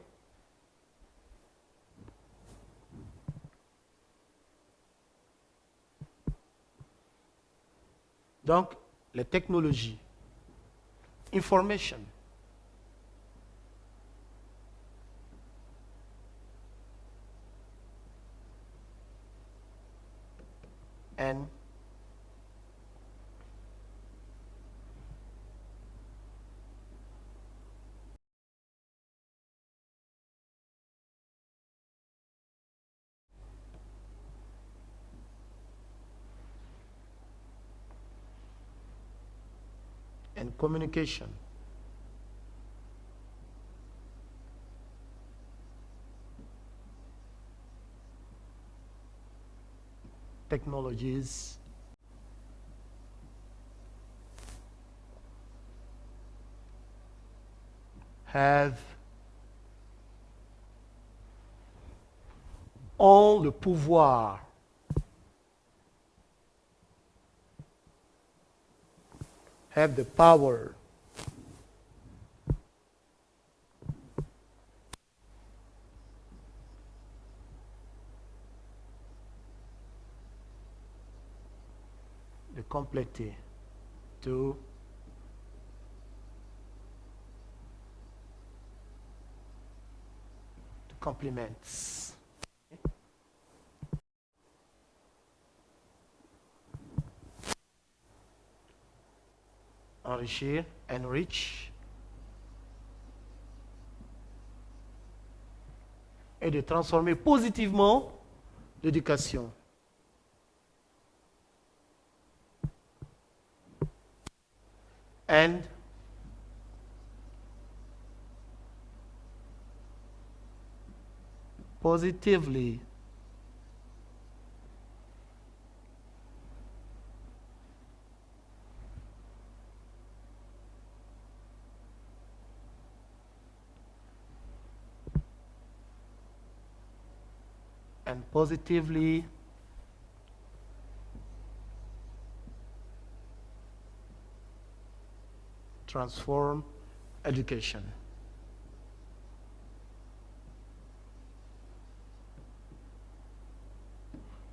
Donc, les technologies. Information. And communication. Technologies ont le pouvoir have the power de compléter to compliments. Enrichir, enrich, et de transformer positivement l'éducation. And positively transform education.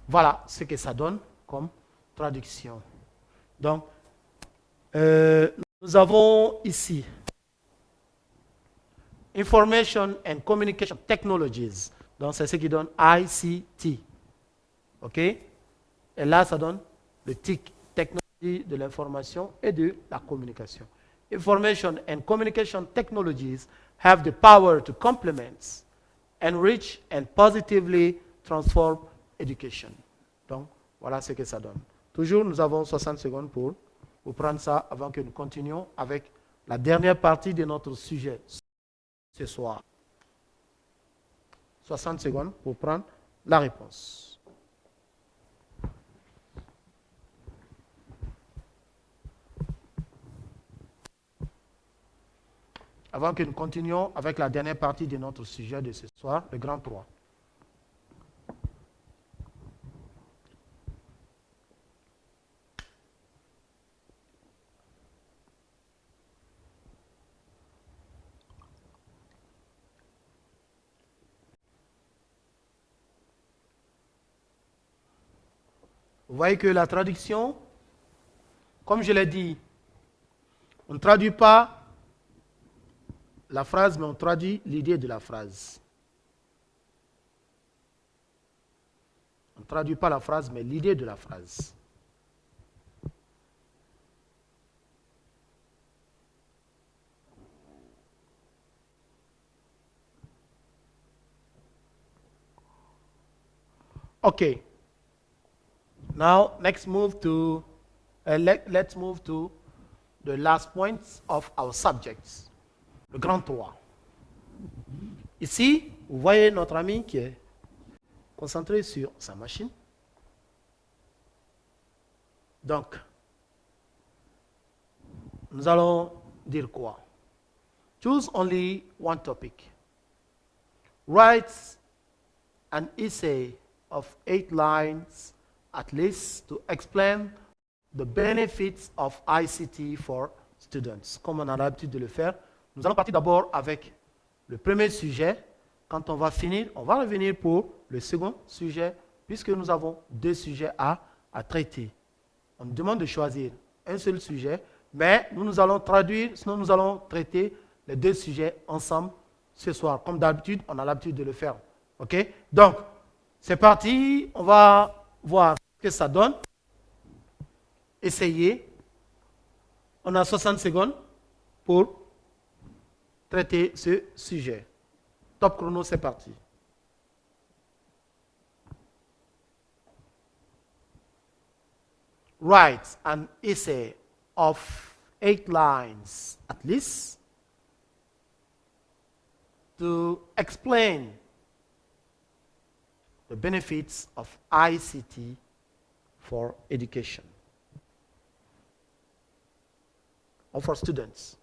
Voilà ce que ça donne comme traduction. Donc, nous avons ici Information and Communication Technologies. Donc, c'est ce qui donne ICT. OK? Et là, ça donne le TIC, Technologie de l'information et de la communication. Information and Communication Technologies have the power to complement, enrich, and positively transform education. Donc, voilà ce que ça donne. Toujours, nous avons 60 secondes pour prendre ça avant que nous continuions avec la dernière partie de notre sujet ce soir. 60 secondes pour prendre la réponse. Avant que nous continuions avec la dernière partie de notre sujet de ce soir, le grand 3. Vous voyez que la traduction, comme je l'ai dit, on ne traduit pas la phrase, mais on traduit l'idée de la phrase. On ne traduit pas la phrase, mais l'idée de la phrase. Okay. Now, let's move to the last points of our subjects. Le grand 3. Ici, vous voyez notre ami qui est concentré sur sa machine. Donc, nous allons dire quoi? Choose only one topic. Write an essay of 8 lines at least to explain the benefits of ICT for students. Comme on a l'habitude de le faire, nous allons partir d'abord avec le premier sujet. Quand on va finir, on va revenir pour le second sujet, puisque nous avons 2 sujets à traiter. On nous demande de choisir un seul sujet, mais nous allons traduire, sinon nous allons traiter les 2 sujets ensemble ce soir. Comme d'habitude, on a l'habitude de le faire. OK? Donc, c'est parti. On va voir ce que ça donne. Essayez. On a 60 secondes pour traiter ce sujet. Top chrono, c'est parti. Write an essay of 8 lines at least to explain the benefits of ICT for education or for students.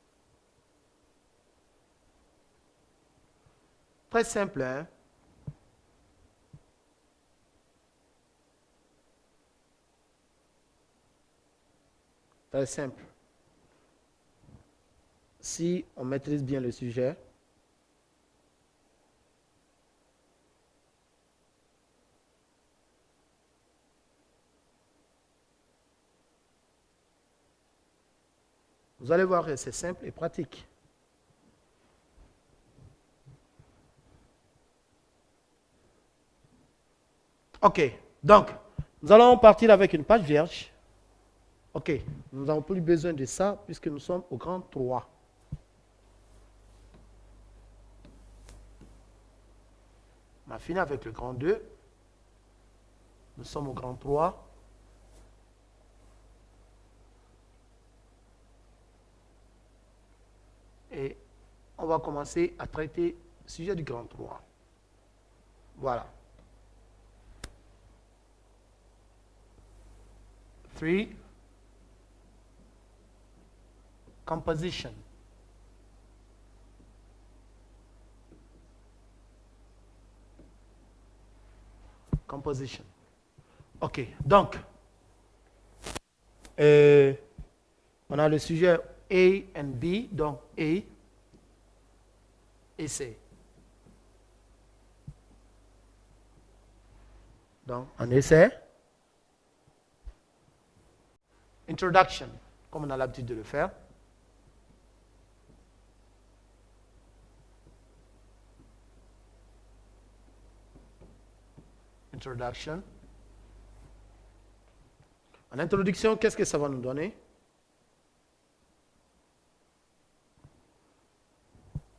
Très simple, hein? Très simple. Si on maîtrise bien le sujet, vous allez voir que c'est simple et pratique. OK. Donc, nous allons partir avec une page vierge. OK. Nous n'avons plus besoin de ça puisque nous sommes au grand 3. On a fini avec le grand 2. Nous sommes au grand 3. Et on va commencer à traiter le sujet du grand 3. Voilà. 3. Composition. Composition. OK. Donc, on a le sujet A et B. Donc, A, essai. Donc, un essai. Introduction, comme on a l'habitude de le faire. Introduction. En introduction, qu'est-ce que ça va nous donner?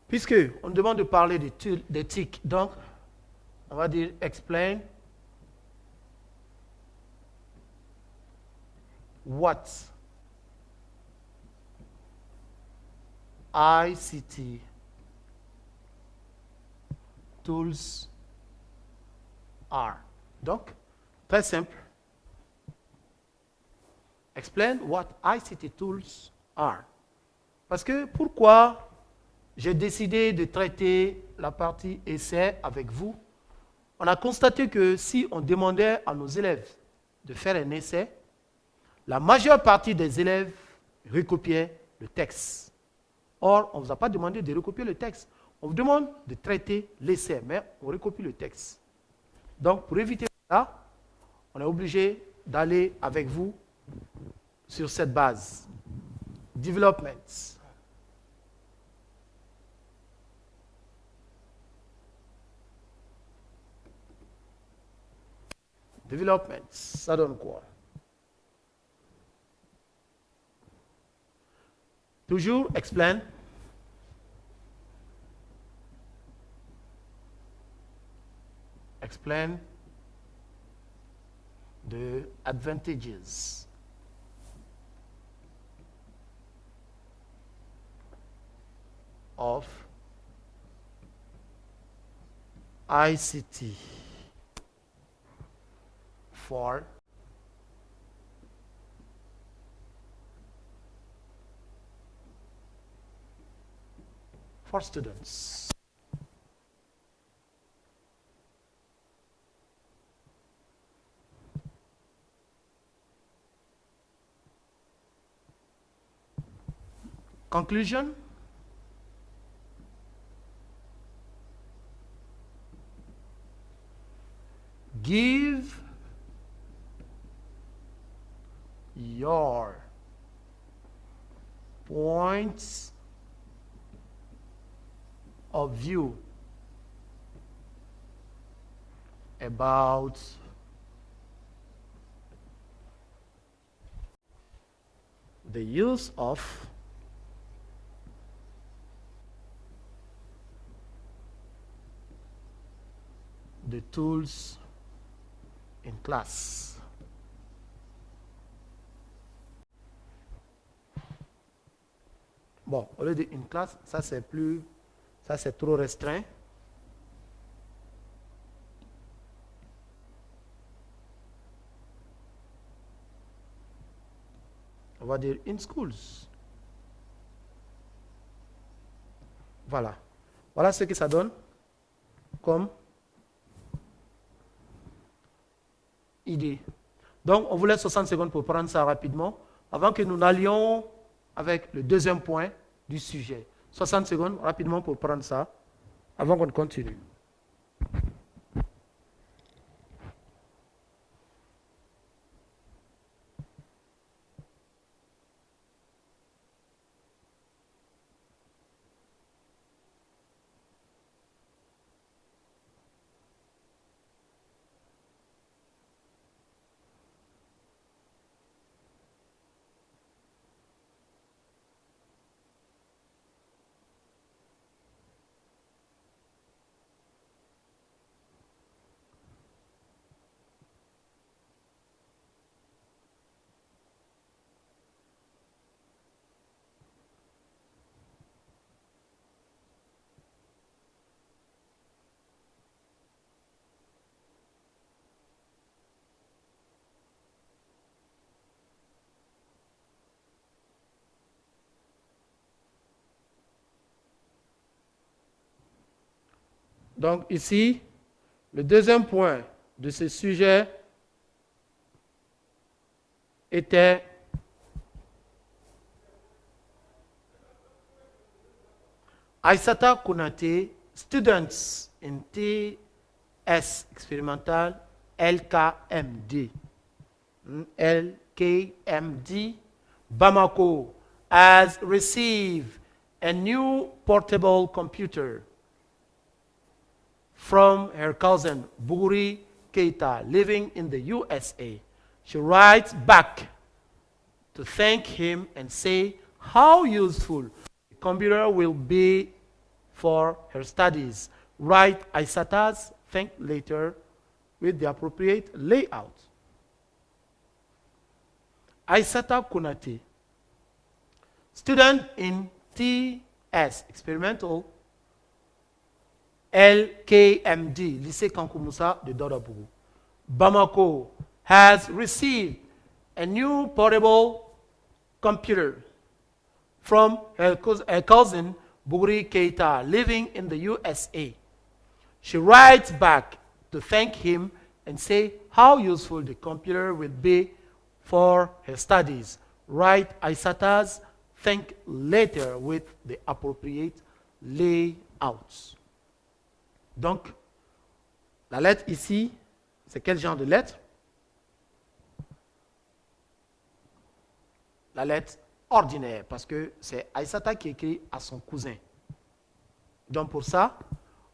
Puisque on demande de parler d'éthique, donc on va dire explain what ICT tools are. Donc, très simple. Explain what ICT tools are. Parce que pourquoi j'ai décidé de traiter la partie essai avec vous? On a constaté que si on demandait à nos élèves de faire un essai, la majeure partie des élèves recopiaient le texte. Or, on ne vous a pas demandé de recopier le texte. On vous demande de traiter l'essai, mais on recopie le texte. Donc, pour éviter ça, on est obligé d'aller avec vous sur cette base. Development. Development, ça donne quoi? Toujours explain. Explain the advantages of ICT for students. Conclusion. Give your points of view about the use of the tools in class. Bon, au lieu de in class, ça c'est trop restreint. On va dire in schools. Voilà. Voilà ce que ça donne. comme idée. Donc, on vous laisse 60 secondes pour prendre ça rapidement avant que nous n'allions avec le deuxième point du sujet. 60 secondes rapidement pour prendre ça avant qu'on continue. Donc ici, le deuxième point de ce sujet était Aissata Konaté, students in TS expérimental LKMD. LKMD, Bamako has received a new portable computer from her cousin Buguri Keita living in the USA. She writes back to thank him and say how useful the computer will be for her studies. Write Aissata's thank later with the appropriate layout. Aissata Konaté, student in TS, experimental LKMD, Lycée Kankoumoussa de Dodabougou, Bamako, has received a new portable computer from her cousin Buguri Keita living in the USA. She writes back to thank him and say how useful the computer will be for her studies. Write Aissata's thank later with the appropriate layouts. Donc, la lettre ici, c'est quel genre de lettre? La lettre ordinaire, parce que c'est Aissata qui écrit à son cousin. Donc pour ça,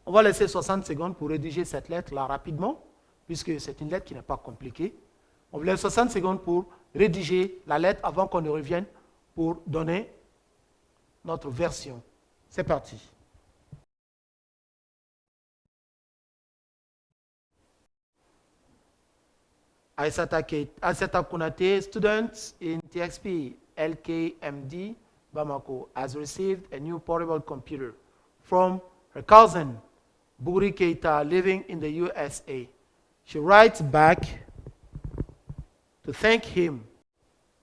on va laisser 60 secondes pour rédiger cette lettre-là rapidement, puisque c'est une lettre qui n'est pas compliquée. On vous laisse 60 secondes pour rédiger la lettre avant qu'on ne revienne pour donner notre version. C'est parti. Aissata Konaté, student in TXP LKMD Bamako, has received a new portable computer from her cousin Buguri Keita living in the USA. She writes back to thank him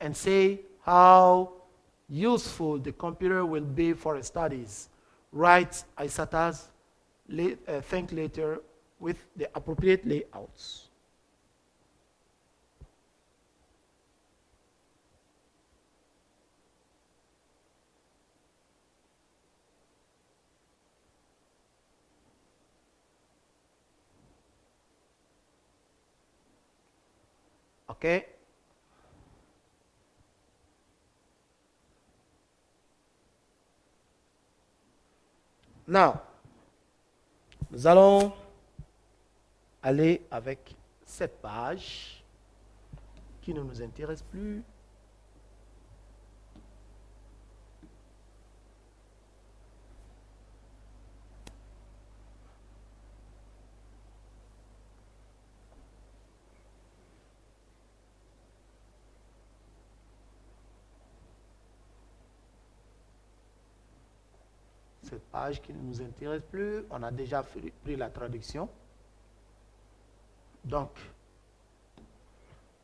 and say how useful the computer will be for her studies. Write Aissata's thank later with the appropriate layouts. OK? Now, nous allons aller avec cette page qui ne nous intéresse plus. Cette page qui ne nous intéresse plus, on a déjà pris la traduction. Donc,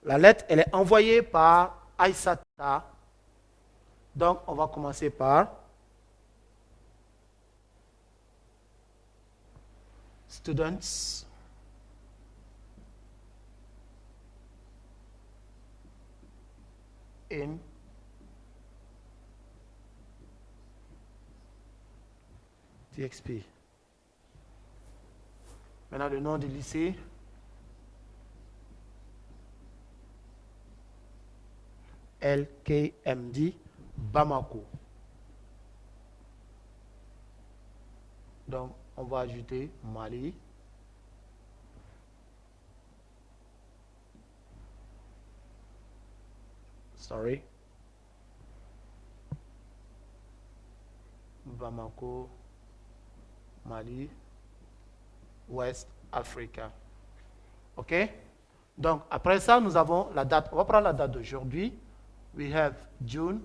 la lettre, elle est envoyée par Aissata. Donc, on va commencer par students in TXP. Maintenant, le nom du lycée. LKMD Bamako. Donc, on va ajouter Mali. Sorry. Bamako, Mali, West Africa. OK? Donc, après ça, nous avons la date. On va prendre la date d'aujourd'hui. We have June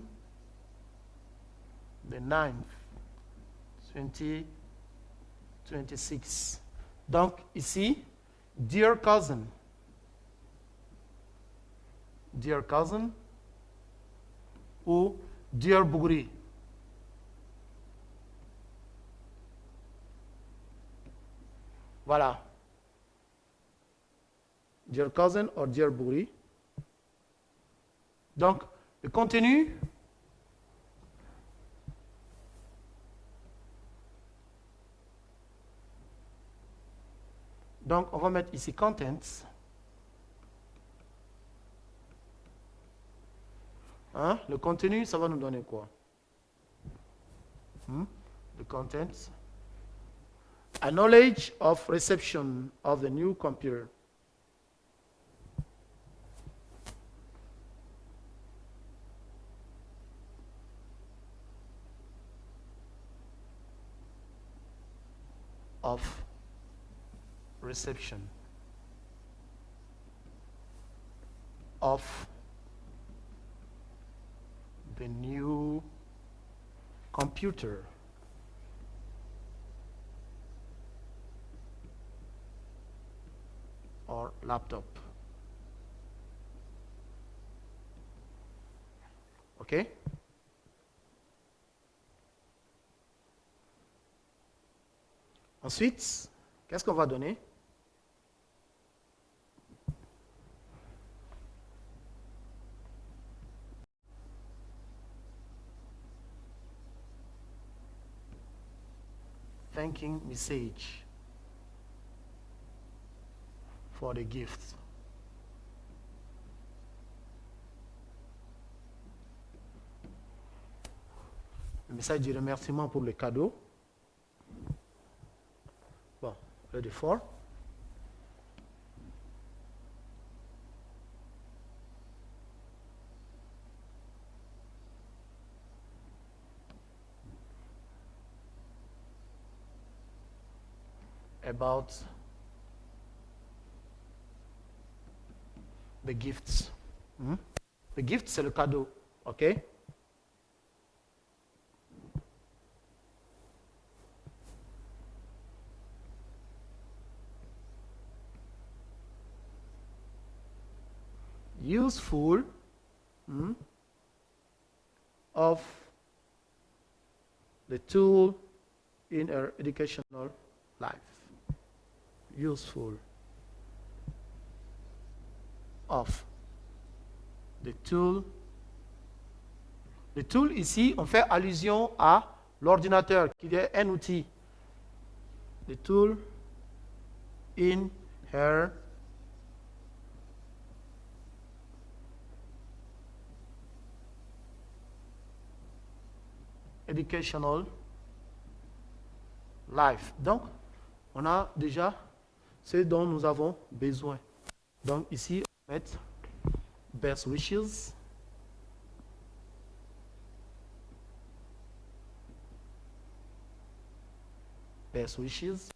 the 9th, 2026. Donc, ici, dear cousin, ou dear Bougri. Voilà. Dear cousin or dear Bougri. Donc, le contenu, donc on va mettre ici contents. Hein? Le contenu, ça va nous donner quoi? The contents. A knowledge of reception of the new computer. Of reception of the new computer or laptop. OK? Ensuite, qu'est-ce qu'on va donner? Thanking message for the gift. Le message de remerciement pour le cadeau. Bon, ready for. About the gifts. The gift, c'est le cadeau. OK? Useful of the tool in our educational life. Useful of the tool. Le tool ici, on fait allusion à l'ordinateur qui est un outil. The tool in her educational life. Donc, on a déjà ce dont nous avons besoin. Donc, ici, on va mettre best wishes. Best wishes.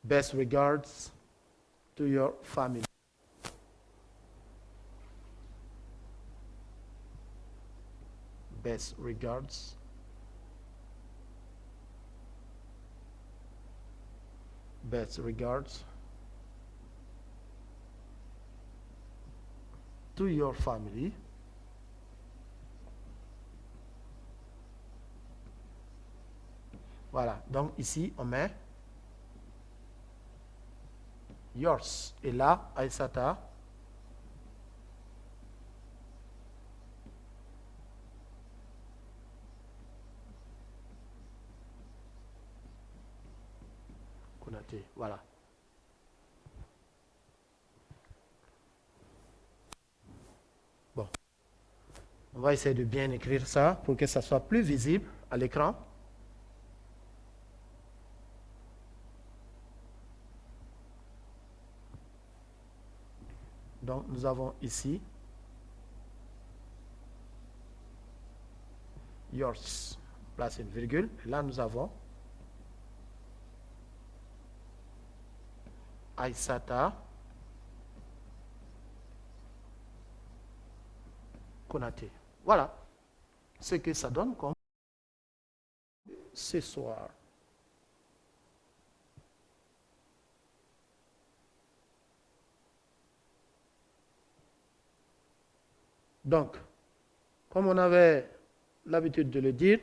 Best regards to your family. Best regards. Best regards to your family. Voilà, donc ici on met yours. Et là, Aïssata. Konaté, voilà. Bon. On va essayer de bien écrire ça pour que ça soit plus visible à l'écran. Donc, nous avons ici yours, place une virgule. Et là, nous avons Aïssata Konaté. Voilà ce que ça donne comme ce soir. Donc, comme on avait l'habitude de le dire,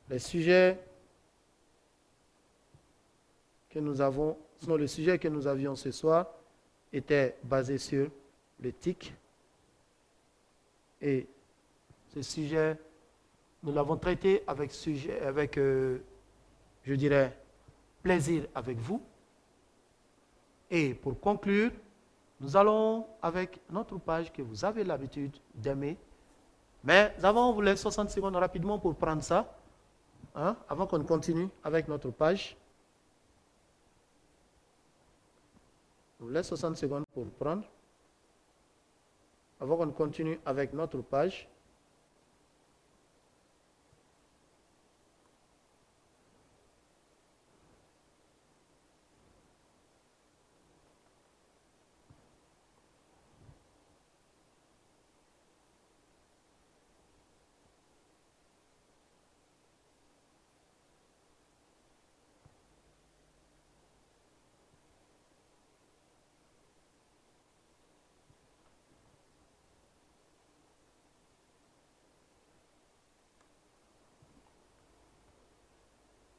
les sujets que nous avons, sinon le sujet que nous avions ce soir était basé sur l'éthique. Et ce sujet, nous l'avons traité avec, je dirais, plaisir avec vous. Et pour conclure, nous allons avec notre page que vous avez l'habitude d'aimer. Mais avant, on vous laisse 60 secondes rapidement pour prendre ça, hein, avant qu'on continue avec notre page. On vous laisse 60 secondes pour prendre, avant qu'on continue avec notre page.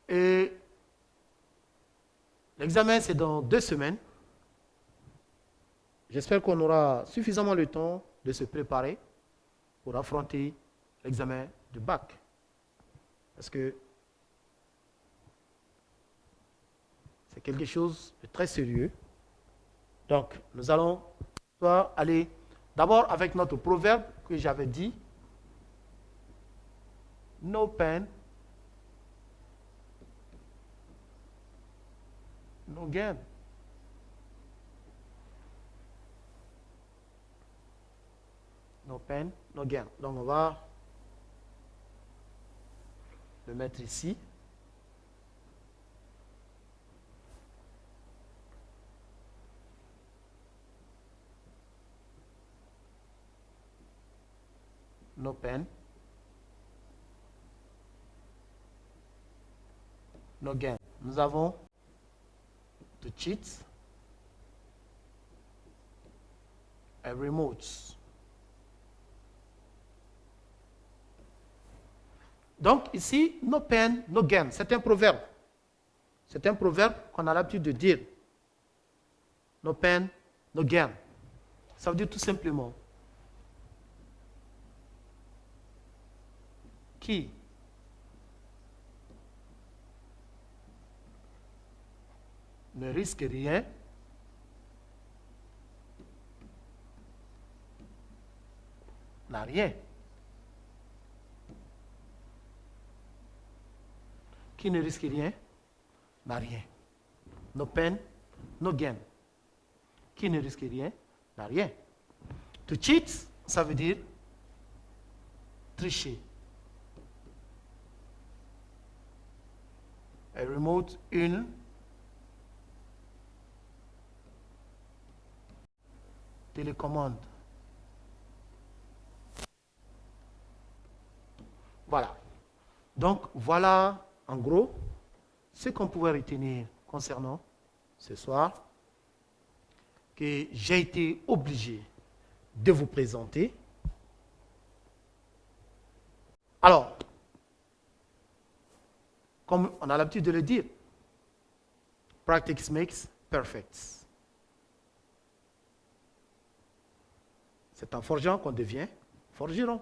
Et l'examen, c'est dans 2 semaines. J'espère qu'on aura suffisamment le temps de se préparer pour affronter l'examen du bac. Parce que c'est quelque chose de très sérieux. Donc, nous allons aller d'abord avec notre proverbe que j'avais dit. No pain, no gain. No pain, no gain. Donc, on va le mettre ici. No pain, no gain. Nous avons to cheat et remote. Donc ici, no pain, no gain. C'est un proverbe. C'est un proverbe qu'on a l'habitude de dire. No pain, no gain. Ça veut dire tout simplement qui ne risque rien n'a rien. Qui ne risque rien n'a rien. No pain, no gain. Qui ne risque rien n'a rien. To cheat, ça veut dire tricher. A remote, une télécommande. Voilà. Donc, voilà, en gros, ce qu'on pouvait retenir concernant ce soir. que j'ai été obligé de vous présenter. Alors, comme on a l'habitude de le dire, practice makes perfect. C'est en forgeant qu'on devient forgeron.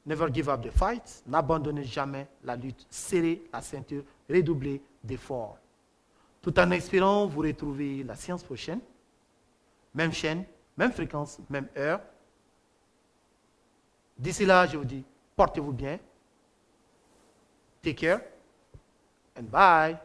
Never give up the fight. N'abandonnez jamais la lutte. Serrez la ceinture. Redoublez d'efforts. Tout en espérant vous retrouver la séance prochaine. Même chaîne, même fréquence, même heure. D'ici là, je vous dis, portez-vous bien. Take care and bye.